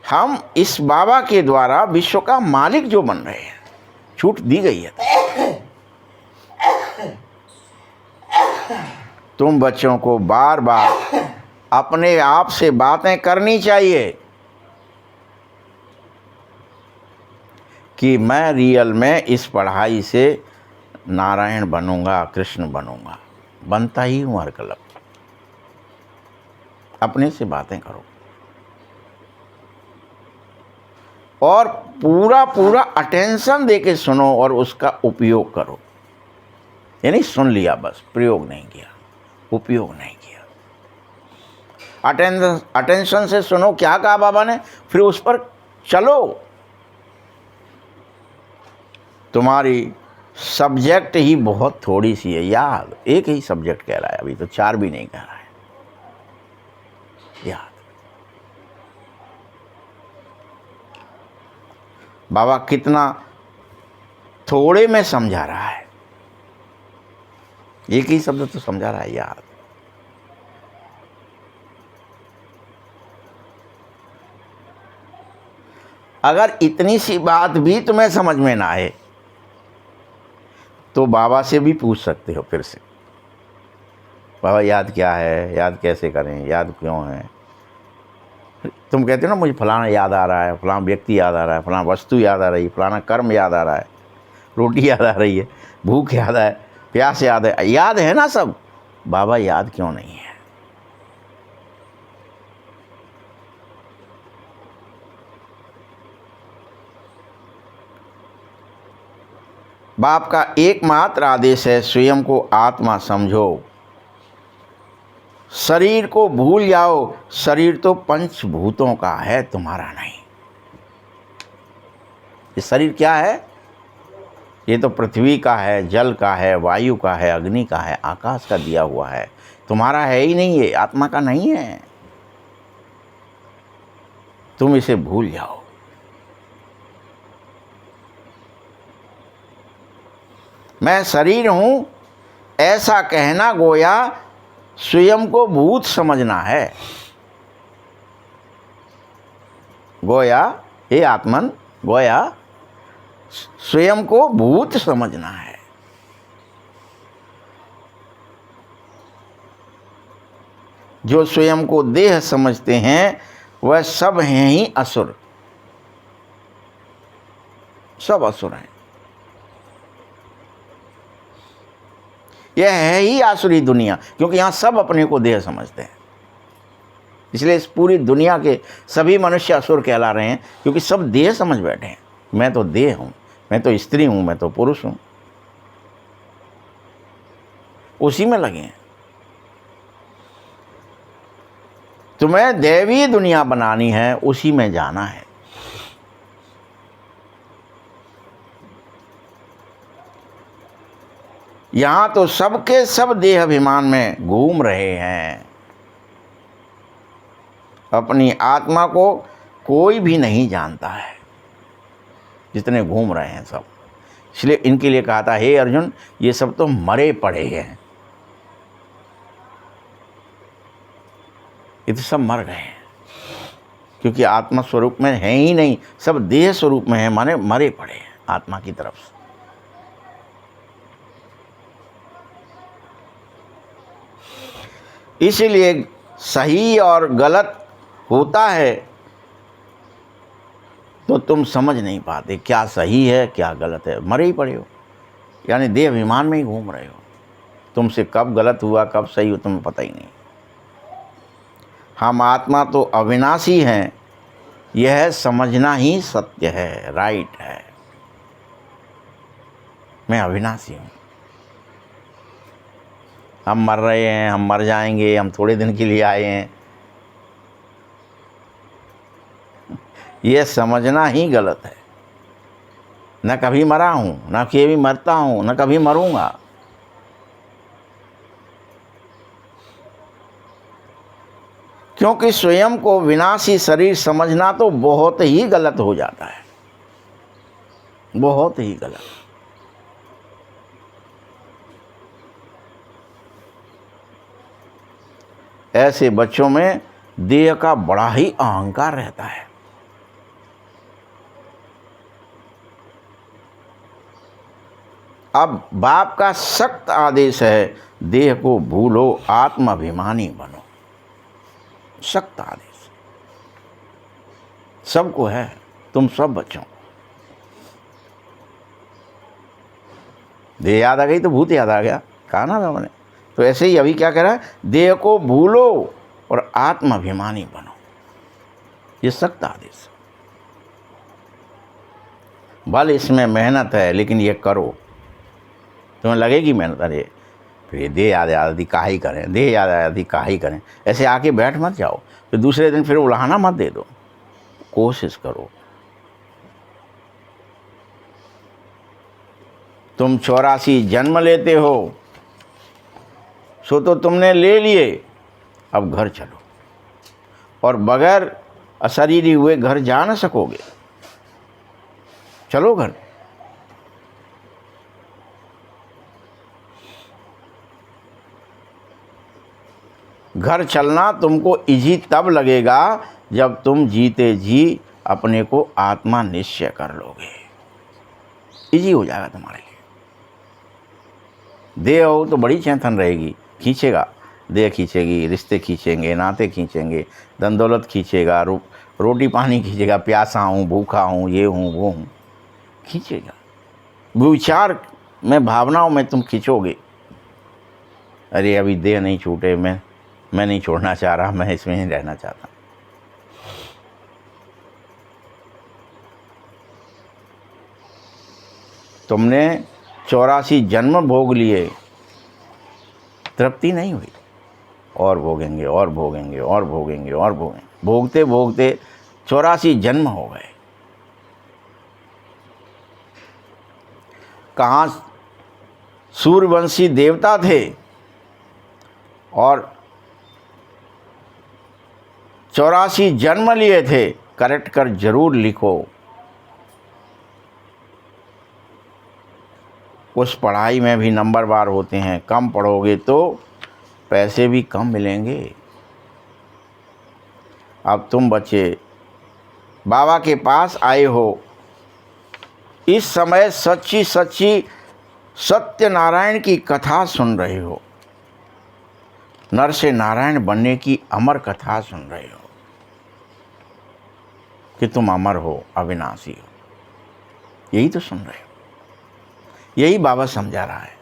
हम इस बाबा के द्वारा विश्व का मालिक जो बन रहे हैं, छूट दी गई है। तुम बच्चों को बार बार अपने आप से बातें करनी चाहिए कि मैं रियल में इस पढ़ाई से नारायण बनूंगा, कृष्ण बनूंगा, बनता ही हूँ हर कलप। अपने से बातें करो और पूरा पूरा अटेंशन देके सुनो और उसका उपयोग करो। यानी सुन लिया बस, प्रयोग नहीं किया, उपयोग नहीं किया। अटेंशन से सुनो, क्या कहा बाबा ने, फिर उस पर चलो। तुम्हारी सब्जेक्ट ही बहुत थोड़ी सी है, याद एक ही सब्जेक्ट कह रहा है, अभी तो 4 भी नहीं कह रहा है, याद। बाबा कितना थोड़े में समझा रहा है, एक ही शब्द तो समझा रहा है, याद। अगर इतनी सी बात भी तुम्हें समझ में ना आए तो बाबा से भी पूछ सकते हो फिर से, बाबा याद क्या है, याद कैसे करें, याद क्यों है। तुम कहते हो ना मुझे फलाना याद आ रहा है, फलाना व्यक्ति याद आ रहा है, फलाना वस्तु याद आ रही है, फलाना कर्म याद आ रहा है, रोटी याद आ रही है, भूख याद है, प्यास याद है, याद है ना सब, बाबा याद क्यों नहीं है। बाप का एकमात्र आदेश है स्वयं को आत्मा समझो, शरीर को भूल जाओ। शरीर तो पंचभूतों का है, तुम्हारा नहीं। ये शरीर क्या है, ये तो पृथ्वी का है, जल का है, वायु का है, अग्नि का है, आकाश का दिया हुआ है, तुम्हारा है ही नहीं, ये आत्मा का नहीं है। तुम इसे भूल जाओ। मैं शरीर हूँ ऐसा कहना गोया स्वयं को भूत समझना है। गोया हे आत्मन, गोया स्वयं को भूत समझना है। जो स्वयं को देह समझते हैं वह सब हैं ही असुर, सब असुर हैं। यह है ही आसुरी दुनिया, क्योंकि यहाँ सब अपने को देह समझते हैं। इसलिए इस पूरी दुनिया के सभी मनुष्य असुर कहला रहे हैं, क्योंकि सब देह समझ बैठे हैं। मैं तो देह हूँ, मैं तो स्त्री हूँ, मैं तो पुरुष हूँ, उसी में लगे हैं। तुम्हें दैवी दुनिया बनानी है, उसी में जाना है। यहां तो सबके सब देह अभिमान में घूम रहे हैं। अपनी आत्मा को कोई भी नहीं जानता है, जितने घूम रहे हैं सब। इसलिए इनके लिए कहा था, हे अर्जुन, ये सब तो मरे पड़े हैं, ये तो सब मर गए हैं, क्योंकि आत्मा स्वरूप में है ही नहीं, सब देह स्वरूप में है, माने मरे पड़े हैं आत्मा की तरफ से। इसीलिए सही और गलत होता है तो तुम समझ नहीं पाते क्या सही है क्या गलत है, मरे ही पड़े हो, यानी देह अभिमान में ही घूम रहे हो। तुमसे कब गलत हुआ कब सही हो तुम्हें पता ही नहीं। हम आत्मा तो अविनाशी हैं, यह समझना ही सत्य है, राइट है। मैं अविनाशी हूँ, हम मर रहे हैं, हम मर जाएंगे, हम थोड़े दिन के लिए आए हैं, यह समझना ही गलत है। न कभी मरा हूँ, न कभी मरता हूँ, न कभी मरूंगा। क्योंकि स्वयं को विनाशी शरीर समझना तो बहुत ही गलत हो जाता है, बहुत ही गलत। ऐसे बच्चों में देह का बड़ा ही अहंकार रहता है। अब बाप का सख्त आदेश है, देह को भूलो, आत्माभिमानी बनो। सख्त आदेश सबको है, तुम सब बच्चों को। देह याद आ गई तो भूत याद आ गया, कहा ना मैंने। तो ऐसे ही अभी क्या कह रहा है, देह को भूलो और आत्माभिमानी बनो, ये सख्त आदेश। भले इसमें मेहनत है, लेकिन ये करो। तुम्हें लगेगी मेहनत, अरे फिर देह याद आदि काहे करें, देह याद आदि काहे करें, ऐसे आके बैठ मत जाओ, फिर दूसरे दिन फिर उलाहना मत दे दो। कोशिश करो। तुम 84 जन्म लेते हो, सो तो तुमने ले लिए, अब घर चलो। और बगैर अशरीरी हुए घर जा न सकोगे, चलो घर। घर चलना तुमको इजी तब लगेगा जब तुम जीते जी अपने को आत्मा निश्चय कर लोगे, इजी हो जाएगा तुम्हारे लिए। देह हो तो बड़ी चैंथन रहेगी, खींचेगा, देह खींचेगी, रिश्ते खींचेंगे, नाते खींचेंगे, धन दौलत खींचेगा, रोटी पानी खींचेगा, प्यासा हूँ, भूखा हूँ, ये हूँ, वो हूँ, खींचेगा। विचार में, भावनाओं में तुम खींचोगे। अरे अभी देह नहीं छूटे, मैं नहीं छोड़ना चाह रहा, मैं इसमें ही रहना चाहता। तुमने 84 जन्म भोग लिए, तृप्ति नहीं हुई, और भोगेंगे और भोगेंगे और भोगेंगे और भोगेंगे, भोगते भोगते 84 जन्म हो गए। कहाँ सूर्यवंशी देवता थे और 84 जन्म लिए थे, करेक्ट कर जरूर लिखो। उस पढ़ाई में भी नंबरवार होते हैं। कम पढ़ोगे तो पैसे भी कम मिलेंगे। अब तुम बच्चे बाबा के पास आए हो, इस समय सच्ची सच्ची सत्यनारायण की कथा सुन रहे हो, नर से नारायण बनने की अमर कथा सुन रहे हो कि तुम अमर हो, अविनाशी हो। यही तो सुन रहे हो, यही बाबा समझा रहा है।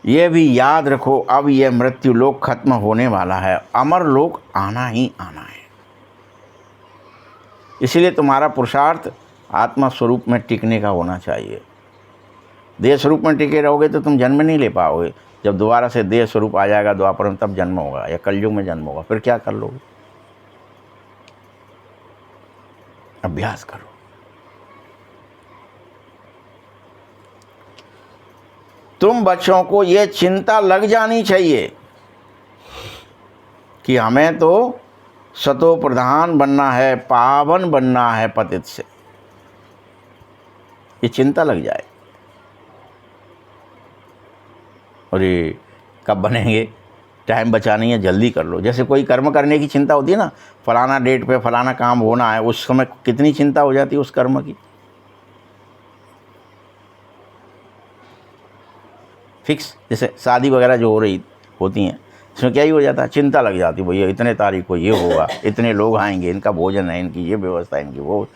यह भी याद रखो, अब यह मृत्यु लोक खत्म होने वाला है, अमर लोक आना ही आना है। इसलिए तुम्हारा पुरुषार्थ आत्मा स्वरूप में टिकने का होना चाहिए। देह स्वरूप में टिके रहोगे तो तुम जन्म नहीं ले पाओगे। जब दोबारा से देह स्वरूप आ जाएगा द्वापर में, तब जन्म होगा या कलयुग में जन्म होगा। फिर क्या कर लोगे? अभ्यास करो। तुम बच्चों को ये चिंता लग जानी चाहिए कि हमें तो सतो प्रधान बनना है, पावन बनना है पतित से। ये चिंता लग जाए। और ये कब बनेंगे? टाइम बचा नहीं है, जल्दी कर लो। जैसे कोई कर्म करने की चिंता होती है ना, फलाना डेट पे फलाना काम होना है, उस समय कितनी चिंता हो जाती है उस कर्म की। फिक्स, जैसे शादी वगैरह जो हो रही होती हैं, इसमें क्या ही हो जाता है, चिंता लग जाती है। भैया इतने तारीख को ये होगा, इतने लोग आएंगे, इनका भोजन है, इनकी ये व्यवस्था है, इनकी वो,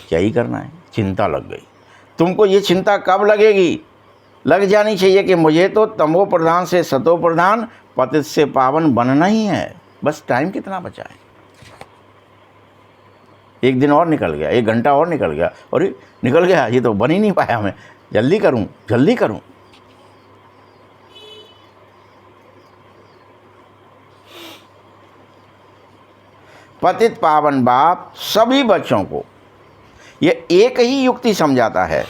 क्या ही करना है, चिंता लग गई। तुमको ये चिंता कब लगेगी? लग जानी चाहिए कि मुझे तो तमो प्रधान से सतो प्रधान, पतित से पावन बनना ही है। बस टाइम कितना बचा है? एक दिन और निकल गया, एक घंटा और निकल गया, और निकल गया, ये तो बन ही नहीं पाया। मैं जल्दी करूं, जल्दी करूं। पतित पावन बाप सभी बच्चों को ये एक ही युक्ति समझाता है।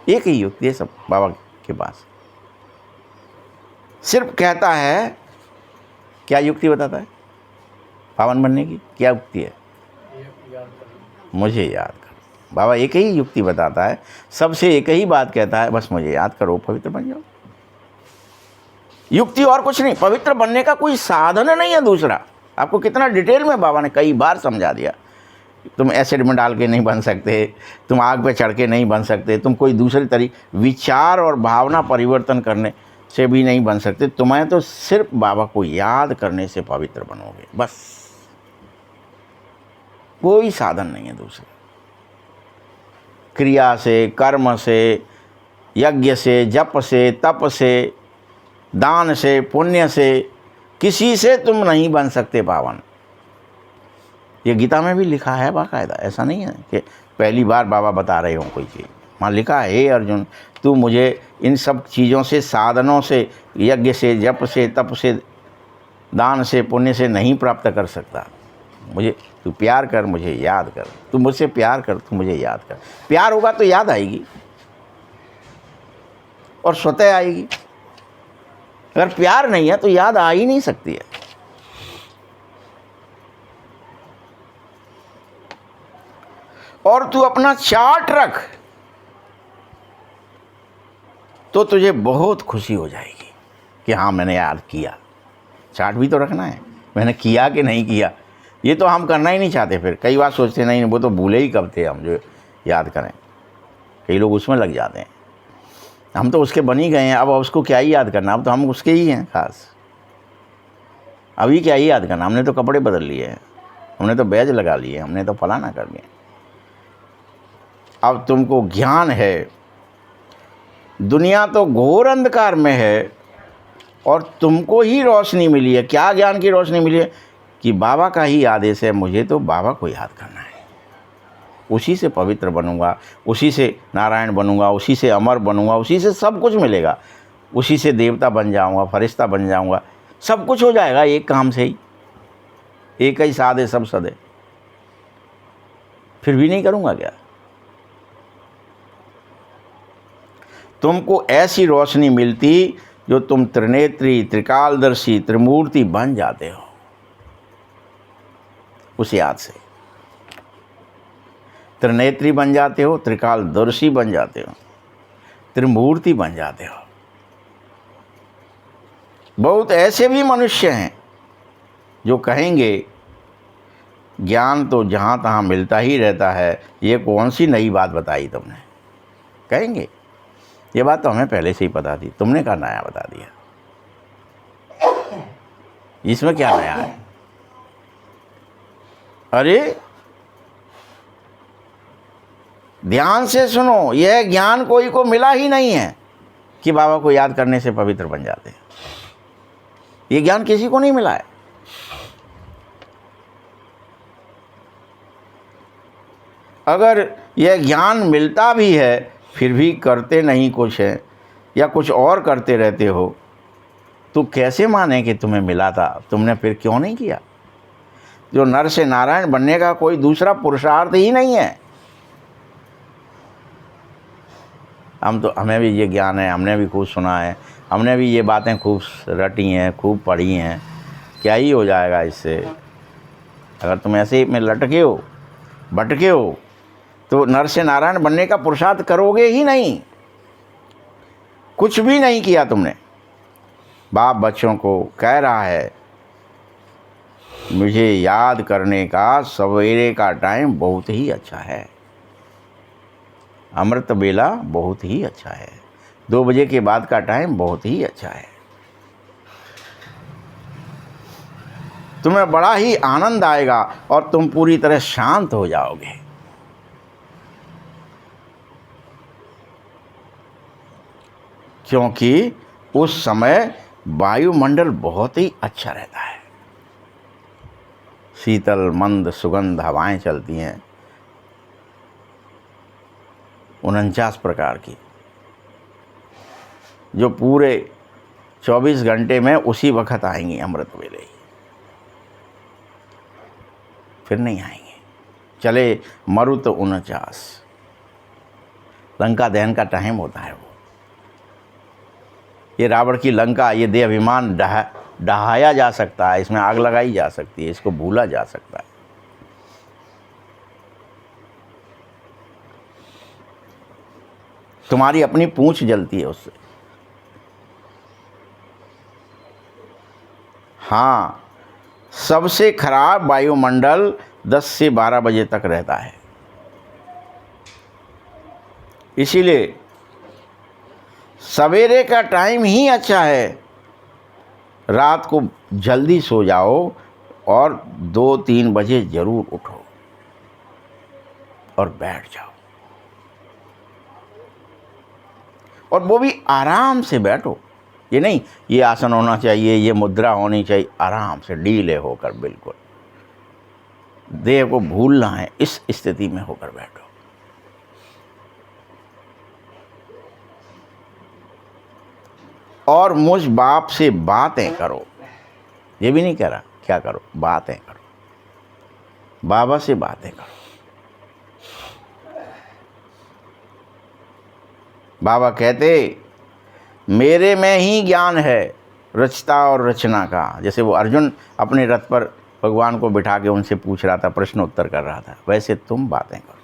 एक ही युक्ति है सब बाबा के पास। सिर्फ कहता है, क्या युक्ति बताता है पावन बनने की? क्या युक्ति है? मुझे याद करो। बाबा एक ही युक्ति बताता है, सबसे एक ही बात कहता है, बस मुझे याद करो, पवित्र बन जाओ। युक्ति और कुछ नहीं। पवित्र बनने का कोई साधन नहीं है दूसरा। आपको कितना डिटेल में बाबा ने कई बार समझा दिया। तुम एसिड में डाल के नहीं बन सकते, तुम आग पे चढ़ के नहीं बन सकते, तुम कोई दूसरी तरीके विचार और भावना परिवर्तन करने से भी नहीं बन सकते। तुम्हें तो सिर्फ बाबा को याद करने से पवित्र बनोगे, बस। कोई साधन नहीं है दूसरा। क्रिया से, कर्म से, यज्ञ से, जप से, तप से, दान से, पुण्य से, किसी से तुम नहीं बन सकते पावन। ये गीता में भी लिखा है बाकायदा। ऐसा नहीं है कि पहली बार बाबा बता रहे हो कोई चीज़। वहाँ लिखा है, हे अर्जुन, तू मुझे इन सब चीज़ों से, साधनों से, यज्ञ से, जप से, तप से, दान से, पुण्य से नहीं प्राप्त कर सकता। मुझे तू प्यार कर, मुझे याद कर। तू मुझसे प्यार कर, तू मुझे याद कर। प्यार होगा तो याद आएगी और स्वतः आएगी। अगर प्यार नहीं है तो याद आ ही नहीं सकती है। और तू अपना चार्ट रख तो तुझे बहुत खुशी हो जाएगी कि हाँ मैंने याद किया। चार्ट भी तो रखना है, मैंने किया कि नहीं किया। ये तो हम करना ही नहीं चाहते। फिर कई बार सोचते नहीं, वो तो भूले ही कब थे हम जो याद करें। कई लोग उसमें लग जाते हैं। हम तो उसके बन ही गए हैं, अब उसको क्या ही याद करना। अब तो हम उसके ही हैं खास। अभी क्या ही याद करना, हमने तो कपड़े बदल लिए हैं, हमने तो बैज लगा लिए, हमने तो फलाना कर लिया। अब तुमको ज्ञान है, दुनिया तो घोर अंधकार में है और तुमको ही रोशनी मिली है। क्या ज्ञान की रोशनी मिली है? कि बाबा का ही आदेश है, मुझे तो बाबा को याद करना है। उसी से पवित्र बनूंगा, उसी से नारायण बनूंगा, उसी से अमर बनूंगा, उसी से सब कुछ मिलेगा। उसी से देवता बन जाऊंगा, फरिश्ता बन जाऊंगा, सब कुछ हो जाएगा एक काम से ही। एक ही साध है, सब सद है। फिर भी नहीं करूंगा क्या? तुमको ऐसी रोशनी मिलती जो तुम त्रिनेत्री, त्रिकालदर्शी, त्रिमूर्ति बन जाते हो। उस याद से। त्रिनेत्री बन जाते हो, त्रिकालदर्शी बन जाते हो, त्रिमूर्ति बन जाते हो। बहुत ऐसे भी मनुष्य हैं जो कहेंगे ज्ञान तो जहाँ तहाँ मिलता ही रहता है, ये कौन सी नई बात बताई तुमने। कहेंगे ये बात तो हमें पहले से ही पता थी, तुमने क्या नया बता दिया, इसमें क्या नया है। अरे ध्यान से सुनो, यह ज्ञान कोई को मिला ही नहीं है कि बाबा को याद करने से पवित्र बन जाते हैं। ये ज्ञान किसी को नहीं मिला है। अगर यह ज्ञान मिलता भी है फिर भी करते नहीं कुछ है या कुछ और करते रहते हो, तो कैसे माने कि तुम्हें मिला था, तुमने फिर क्यों नहीं किया। जो नर से नारायण बनने का कोई दूसरा पुरुषार्थ ही नहीं है। हमें भी ये ज्ञान है, हमने भी खूब सुना है, हमने भी ये बातें खूब रटी हैं, खूब पढ़ी हैं, क्या ही हो जाएगा इससे। अगर तुम ऐसे में लटके हो, भटके हो, तो नर से नारायण बनने का पुरुषार्थ करोगे ही नहीं। कुछ भी नहीं किया तुमने। बाप बच्चों को कह रहा है मुझे याद करने का सवेरे का टाइम बहुत ही अच्छा है, अमृत बेला बहुत ही अच्छा है, 2 बजे के बाद का टाइम बहुत ही अच्छा है। तुम्हें बड़ा ही आनंद आएगा और तुम पूरी तरह शांत हो जाओगे। क्योंकि उस समय वायुमंडल बहुत ही अच्छा रहता है, शीतल मंद सुगंध हवाएं चलती हैं 49 प्रकार की, जो पूरे 24 घंटे में उसी वक्त आएंगी अमृत वेले ही, फिर नहीं आएंगे। चले मरुत 49, लंका दहन का टाइम होता है वो। ये रावण की लंका, ये देह अभिमान ढहाया जा सकता है, इसमें आग लगाई जा सकती है, इसको भूला जा सकता है। तुम्हारी अपनी पूंछ जलती है उससे। हाँ, सबसे खराब वायुमंडल 10 से 12 बजे तक रहता है। इसीलिए सवेरे का टाइम ही अच्छा है। रात को जल्दी सो जाओ और 2-3 बजे जरूर उठो और बैठ जाओ, और वो भी आराम से बैठो। ये नहीं ये आसन होना चाहिए, ये मुद्रा होनी चाहिए, आराम से ढीले होकर, बिल्कुल देह को भूलना है, इस स्थिति में होकर बैठो। और मुझ बाप से बातें करो। ये भी नहीं कह रहा क्या करो, बातें करो, बाबा से बातें करो। बाबा कहते मेरे में ही ज्ञान है रचता और रचना का। जैसे वो अर्जुन अपने रथ पर भगवान को बिठा के उनसे पूछ रहा था, प्रश्न उत्तर कर रहा था, वैसे तुम बातें करो।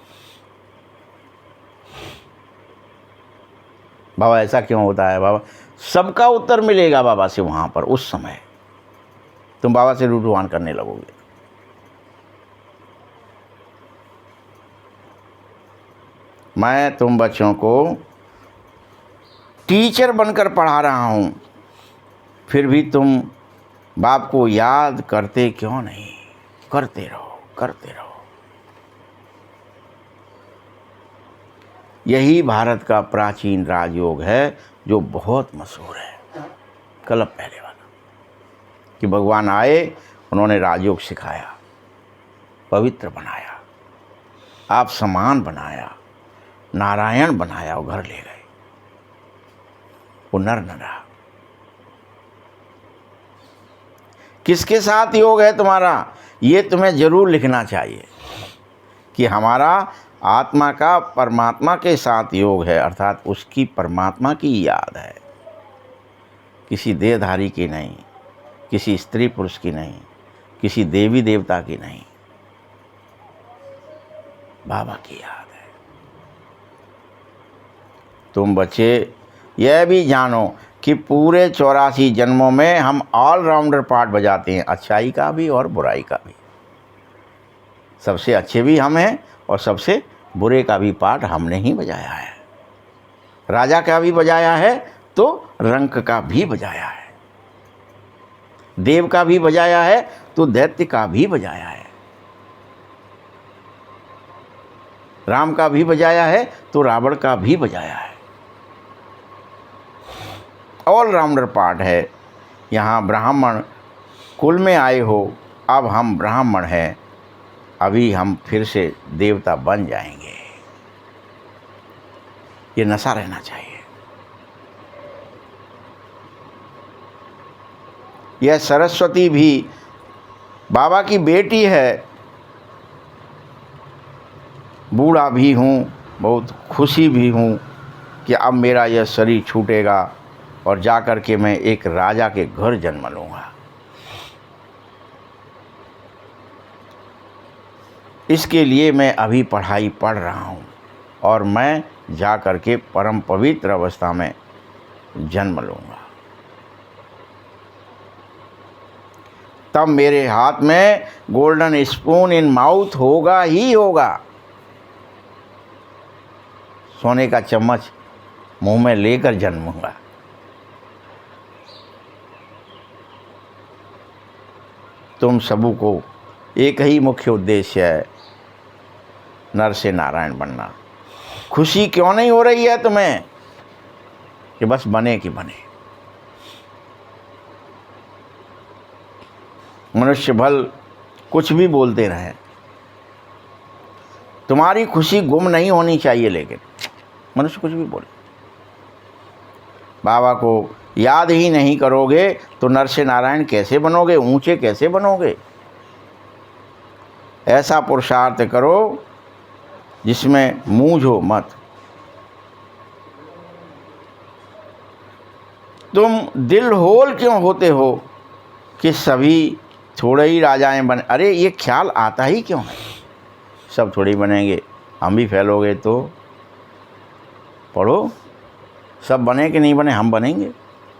बाबा ऐसा क्यों होता है? बाबा सबका उत्तर मिलेगा बाबा से वहाँ पर। उस समय तुम बाबा से रूठवान करने लगोगे। मैं तुम बच्चों को टीचर बनकर पढ़ा रहा हूँ, फिर भी तुम बाप को याद करते क्यों नहीं? करते रहो, करते रहो। यही भारत का प्राचीन राजयोग है जो बहुत मशहूर है। कल्प पहले वाला कि भगवान आए, उन्होंने राजयोग सिखाया, पवित्र बनाया, आप समान बनाया, नारायण बनाया और घर ले गए। वो नर न रहा। किसके साथ योग है तुम्हारा? ये तुम्हें जरूर लिखना चाहिए कि हमारा आत्मा का परमात्मा के साथ योग है, अर्थात उसकी परमात्मा की याद है, किसी देहधारी की नहीं, किसी स्त्री पुरुष की नहीं, किसी देवी देवता की नहीं, बाबा की याद है। तुम बच्चे यह भी जानो कि पूरे 84 जन्मों में हम ऑलराउंडर पार्ट बजाते हैं, अच्छाई का भी और बुराई का भी। सबसे अच्छे भी हम हैं और सबसे बुरे का भी पार्ट हमने ही बजाया है। राजा का भी बजाया है तो रंक का भी बजाया है, देव का भी बजाया है तो दैत्य का भी बजाया है, राम का भी बजाया है तो रावण का भी बजाया है। ऑलराउंडर पार्ट है। यहाँ ब्राह्मण कुल में आए हो, अब हम ब्राह्मण हैं, अभी हम फिर से देवता बन जाएंगे। ये नशा रहना चाहिए। यह सरस्वती भी बाबा की बेटी है। बूढ़ा भी हूँ, बहुत खुशी भी हूँ कि अब मेरा यह शरीर छूटेगा और जाकर के मैं एक राजा के घर जन्म लूँगा। इसके लिए मैं अभी पढ़ाई पढ़ रहा हूँ और मैं जाकर के परम पवित्र अवस्था में जन्म लूँगा। तब मेरे हाथ में गोल्डन स्पून इन माउथ होगा ही होगा। सोने का चम्मच मुंह में लेकर जन्मूंगा। तुम सबू को एक ही मुख्य उद्देश्य है, नर से नारायण बनना। खुशी क्यों नहीं हो रही है तुम्हें कि बस बने कि बने। मनुष्य भल कुछ भी बोलते रहें, तुम्हारी खुशी गुम नहीं होनी चाहिए। लेकिन मनुष्य कुछ भी बोले, बाबा को याद ही नहीं करोगे तो नर से नारायण कैसे बनोगे, ऊंचे कैसे बनोगे। ऐसा पुरुषार्थ करो जिसमें मूंझो मत। तुम दिल होल क्यों होते हो कि सभी थोड़े ही राजाएं बने। अरे ये ख्याल आता ही क्यों है, सब थोड़े ही बनेंगे, हम भी फेल हो गए तो। पढ़ो, सब बने कि नहीं बने, हम बनेंगे।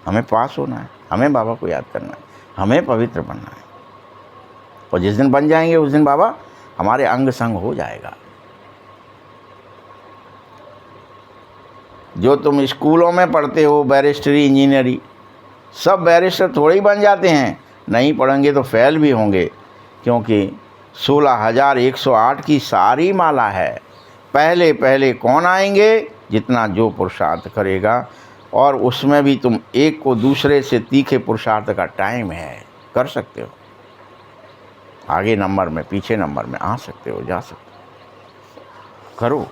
हमें पास होना है, हमें बाबा को याद करना है, हमें पवित्र बनना है। और जिस दिन बन जाएंगे उस दिन बाबा हमारे अंग संग हो जाएगा। जो तुम स्कूलों में पढ़ते हो बैरिस्टरी इंजीनियरिंग, सब बैरिस्टर थोड़े ही बन जाते हैं। नहीं पढ़ेंगे तो फेल भी होंगे, क्योंकि 16,108 की सारी माला है। पहले पहले कौन आएंगे, जितना जो पुरुषार्थ करेगा। और उसमें भी तुम एक को दूसरे से तीखे पुरुषार्थ का टाइम है, कर सकते हो। आगे नंबर में पीछे नंबर में आ सकते हो, जा सकते हो, करो।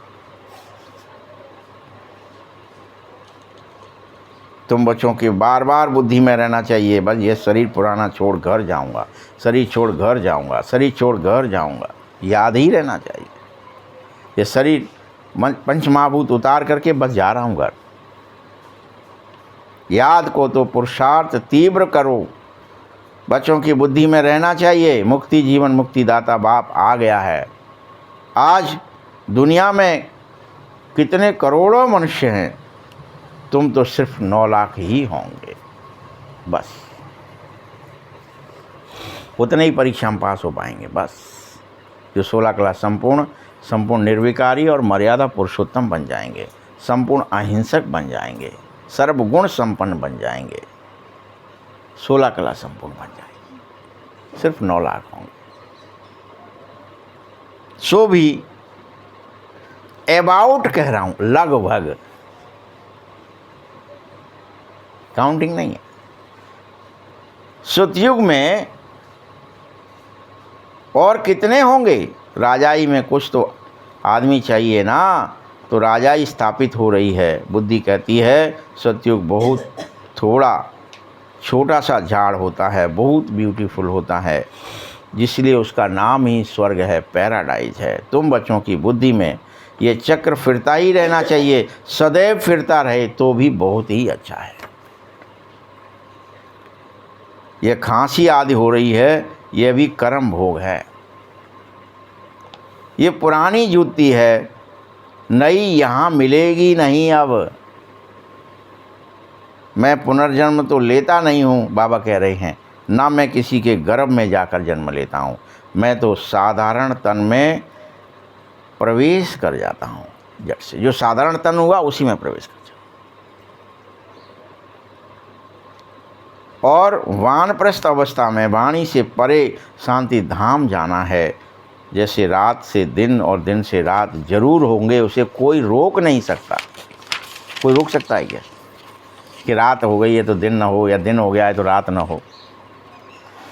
तुम बच्चों की बार बार बुद्धि में रहना चाहिए, बस ये शरीर पुराना छोड़ घर जाऊंगा, शरीर छोड़ घर जाऊंगा, शरीर छोड़ घर जाऊंगा, याद ही रहना चाहिए। ये शरीर पंच महाभूत उतार करके बस जा रहा हूँ घर। याद को तो पुरुषार्थ तीव्र करो। बच्चों की बुद्धि में रहना चाहिए, मुक्ति जीवन मुक्तिदाता बाप आ गया है। आज दुनिया में कितने करोड़ों मनुष्य हैं, तुम तो सिर्फ 9 लाख ही होंगे। बस उतने ही परीक्षा में पास हो पाएंगे। बस जो 16 क्लास संपूर्ण निर्विकारी और मर्यादा पुरुषोत्तम बन जाएंगे, संपूर्ण अहिंसक बन जाएंगे, सर्वगुण संपन्न बन जाएंगे। 16 क्लास संपूर्ण बन जाएंगे, सिर्फ 9 लाख होंगे। सो भी अबाउट कह रहा हूं, लगभग, काउंटिंग नहीं है। सतयुग में और कितने होंगे। राजाई में कुछ तो आदमी चाहिए ना, तो राजाई स्थापित हो रही है। बुद्धि कहती है सतयुग बहुत थोड़ा छोटा सा झाड़ होता है, बहुत ब्यूटीफुल होता है, जिसलिए उसका नाम ही स्वर्ग है, पैराडाइज है। तुम बच्चों की बुद्धि में ये चक्र फिरता ही रहना चाहिए, सदैव फिरता रहे तो भी बहुत ही अच्छा है। ये खांसी आदि हो रही है, यह भी कर्म भोग है। ये पुरानी जूती है, नई यहाँ मिलेगी नहीं। अब मैं पुनर्जन्म तो लेता नहीं हूँ, बाबा कह रहे हैं, ना मैं किसी के गर्भ में जाकर जन्म लेता हूँ, मैं तो साधारण तन में प्रवेश कर जाता हूँ। जट से जो साधारण तन हुआ उसी में प्रवेश कर जाता। और वानप्रस्थ अवस्था में वाणी से परे शांति धाम जाना है। जैसे रात से दिन और दिन से रात जरूर होंगे, उसे कोई रोक नहीं सकता। कोई रोक सकता है क्या कि रात हो गई है तो दिन न हो, या दिन हो गया है तो रात न हो?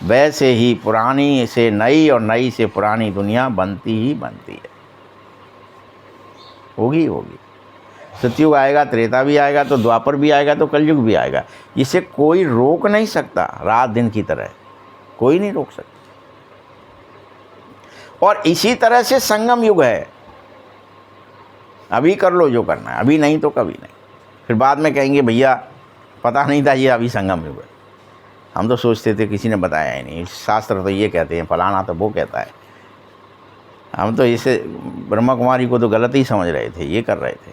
वैसे ही पुरानी से नई और नई से पुरानी दुनिया बनती ही बनती है, होगी होगी। सतयुग आएगा, त्रेता भी आएगा, तो द्वापर भी आएगा, तो कलयुग भी आएगा। इसे कोई रोक नहीं सकता। रात दिन की तरह कोई नहीं रोक सकता। और इसी तरह से संगम युग है। अभी कर लो जो करना है, अभी नहीं तो कभी नहीं। फिर बाद में कहेंगे भैया पता नहीं था ये अभी संगम युग है, हम तो सोचते थे, किसी ने बताया ही नहीं। शास्त्र तो ये कहते हैं, फलाना तो वो कहता है। हम तो इसे ब्रह्मा कुमारी को तो गलत ही समझ रहे थे, ये कर रहे थे।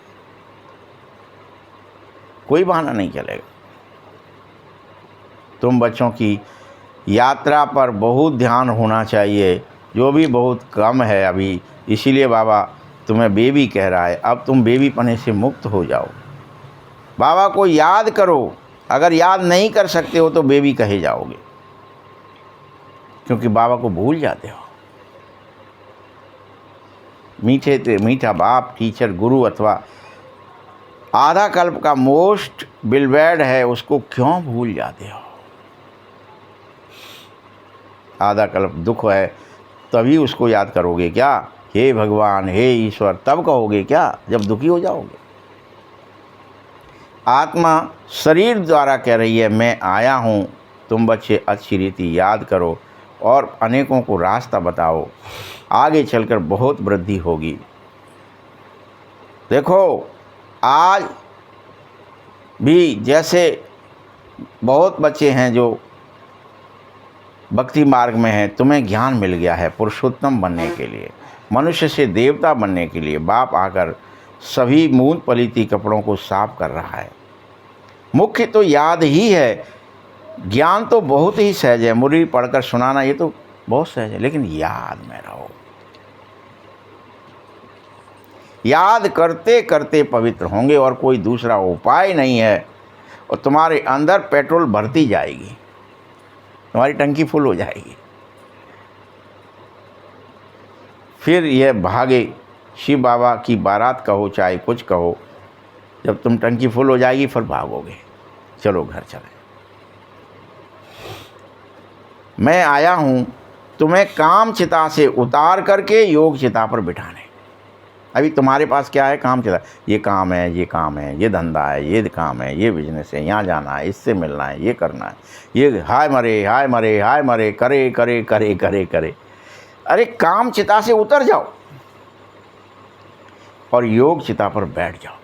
कोई बहाना नहीं चलेगा। तुम बच्चों की यात्रा पर बहुत ध्यान होना चाहिए, जो भी बहुत कम है अभी। इसीलिए बाबा तुम्हें बेबी कह रहा है। अब तुम बेबी पने से मुक्त हो जाओ। बाबा को याद करो। अगर याद नहीं कर सकते हो तो बेबी कहे जाओगे, क्योंकि बाबा को भूल जाते हो। मीठे से मीठा बाप, टीचर, गुरु अथवा आधा कल्प का मोस्ट बिलवेड है, उसको क्यों भूल जाते हो? आधा कल्प दुख है तभी उसको याद करोगे क्या? हे भगवान, हे ईश्वर, तब कहोगे क्या जब दुखी हो जाओगे? आत्मा शरीर द्वारा कह रही है मैं आया हूँ। तुम बच्चे अच्छी रीति याद करो और अनेकों को रास्ता बताओ, आगे चलकर बहुत वृद्धि होगी। देखो आज भी जैसे बहुत बच्चे हैं जो भक्ति मार्ग में हैं, तुम्हें ज्ञान मिल गया है पुरुषोत्तम बनने के लिए, मनुष्य से देवता बनने के लिए। बाप आकर सभी मूल पलीती कपड़ों को साफ कर रहा है। मुख्य तो याद ही है। ज्ञान तो बहुत ही सहज है, मुरली पढ़कर सुनाना ये तो बहुत सहज है, लेकिन याद में रहो। याद करते करते पवित्र होंगे और कोई दूसरा उपाय नहीं है। और तुम्हारे अंदर पेट्रोल भरती जाएगी, तुम्हारी टंकी फुल हो जाएगी। फिर यह भागे शिव बाबा की बारात कहो चाहे कुछ कहो, जब तुम टंकी फुल हो जाएगी फिर भागोगे, चलो घर चले। मैं आया हूँ तुम्हें काम चिता से उतार करके योग चिता पर बिठाने। अभी तुम्हारे पास क्या है? काम चिता। ये काम है, ये काम है, ये धंधा है, ये काम है, ये बिजनेस है, यहाँ जाना है, इससे मिलना है, ये करना है, ये हाय मरे हाय मरे हाय मरे, करे करे करे करे करे। अरे काम चिता से उतर जाओ और योग चिता पर बैठ जाओ।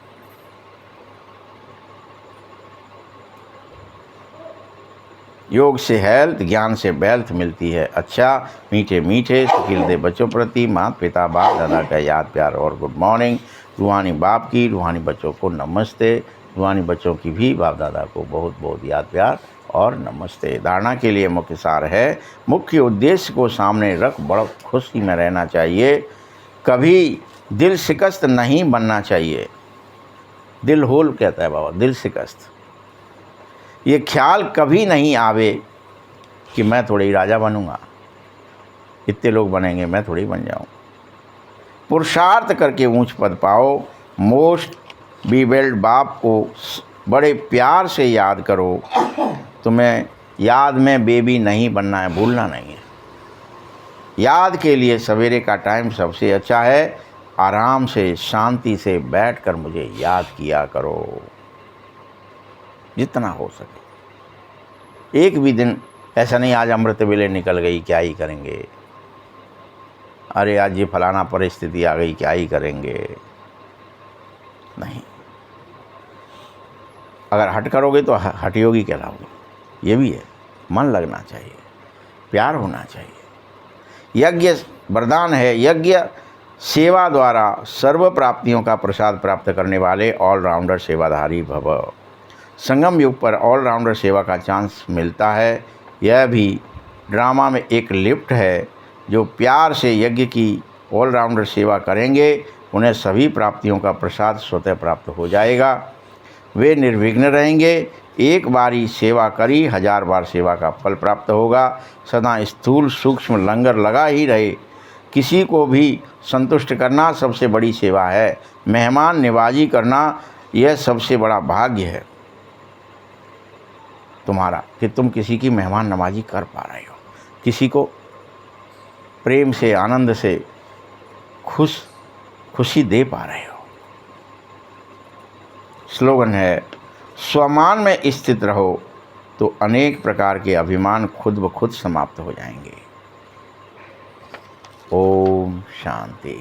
योग से हेल्थ, ज्ञान से वेल्थ मिलती है। अच्छा मीठे मीठे सुखिल दे बच्चों प्रति माता पिता बाप दादा का याद प्यार और गुड मॉर्निंग। रूहानी बाप की, रूहानी बच्चों को नमस्ते। रूहानी बच्चों की भी बाप दादा को बहुत बहुत याद प्यार और नमस्ते। धारणा के लिए मुख्य सार है, मुख्य उद्देश्य को सामने रख बड़ा खुशी में रहना चाहिए। कभी दिल शिकस्त नहीं बनना चाहिए। दिल होल कहता है बाबा, दिल शिकस्त। ये ख्याल कभी नहीं आवे कि मैं थोड़े ही राजा बनूंगा, इतने लोग बनेंगे, मैं थोड़ी बन जाऊं। पुरुषार्थ करके ऊंच पद पाओ। मोस्ट बीवेल्ड बाप को बड़े प्यार से याद करो। तुम्हें याद में बेबी नहीं बनना है, भूलना नहीं है। याद के लिए सवेरे का टाइम सबसे अच्छा है। आराम से शांति से बैठकर मुझे याद किया करो जितना हो सके। एक भी दिन ऐसा नहीं आज अमृत वेले निकल गई क्या ही करेंगे, अरे आज ये फलाना परिस्थिति आ गई क्या ही करेंगे, नहीं। अगर हट करोगे तो हठयोगी कहलाओगे। ये भी है, मन लगना चाहिए, प्यार होना चाहिए। यज्ञ वरदान है। यज्ञ सेवा द्वारा सर्व प्राप्तियों का प्रसाद प्राप्त करने वाले ऑलराउंडर सेवाधारी भव। संगम युग पर ऑलराउंडर सेवा का चांस मिलता है। यह भी ड्रामा में एक लिफ्ट है। जो प्यार से यज्ञ की ऑलराउंडर सेवा करेंगे उन्हें सभी प्राप्तियों का प्रसाद स्वतः प्राप्त हो जाएगा। वे निर्विघ्न रहेंगे। एक बारी सेवा करी 1000 बार सेवा का फल प्राप्त होगा। सदा स्थूल सूक्ष्म लंगर लगा ही रहे। किसी को भी संतुष्ट करना सबसे बड़ी सेवा है। मेहमान निवाजी करना यह सबसे बड़ा भाग्य है तुम्हारा कि तुम किसी की मेहमान नवाजी कर पा रहे हो, किसी को प्रेम से आनंद से खुशी दे पा रहे हो। स्लोगन है, स्वमान में स्थित रहो तो अनेक प्रकार के अभिमान खुद ब खुद समाप्त हो जाएंगे। ओम शांति।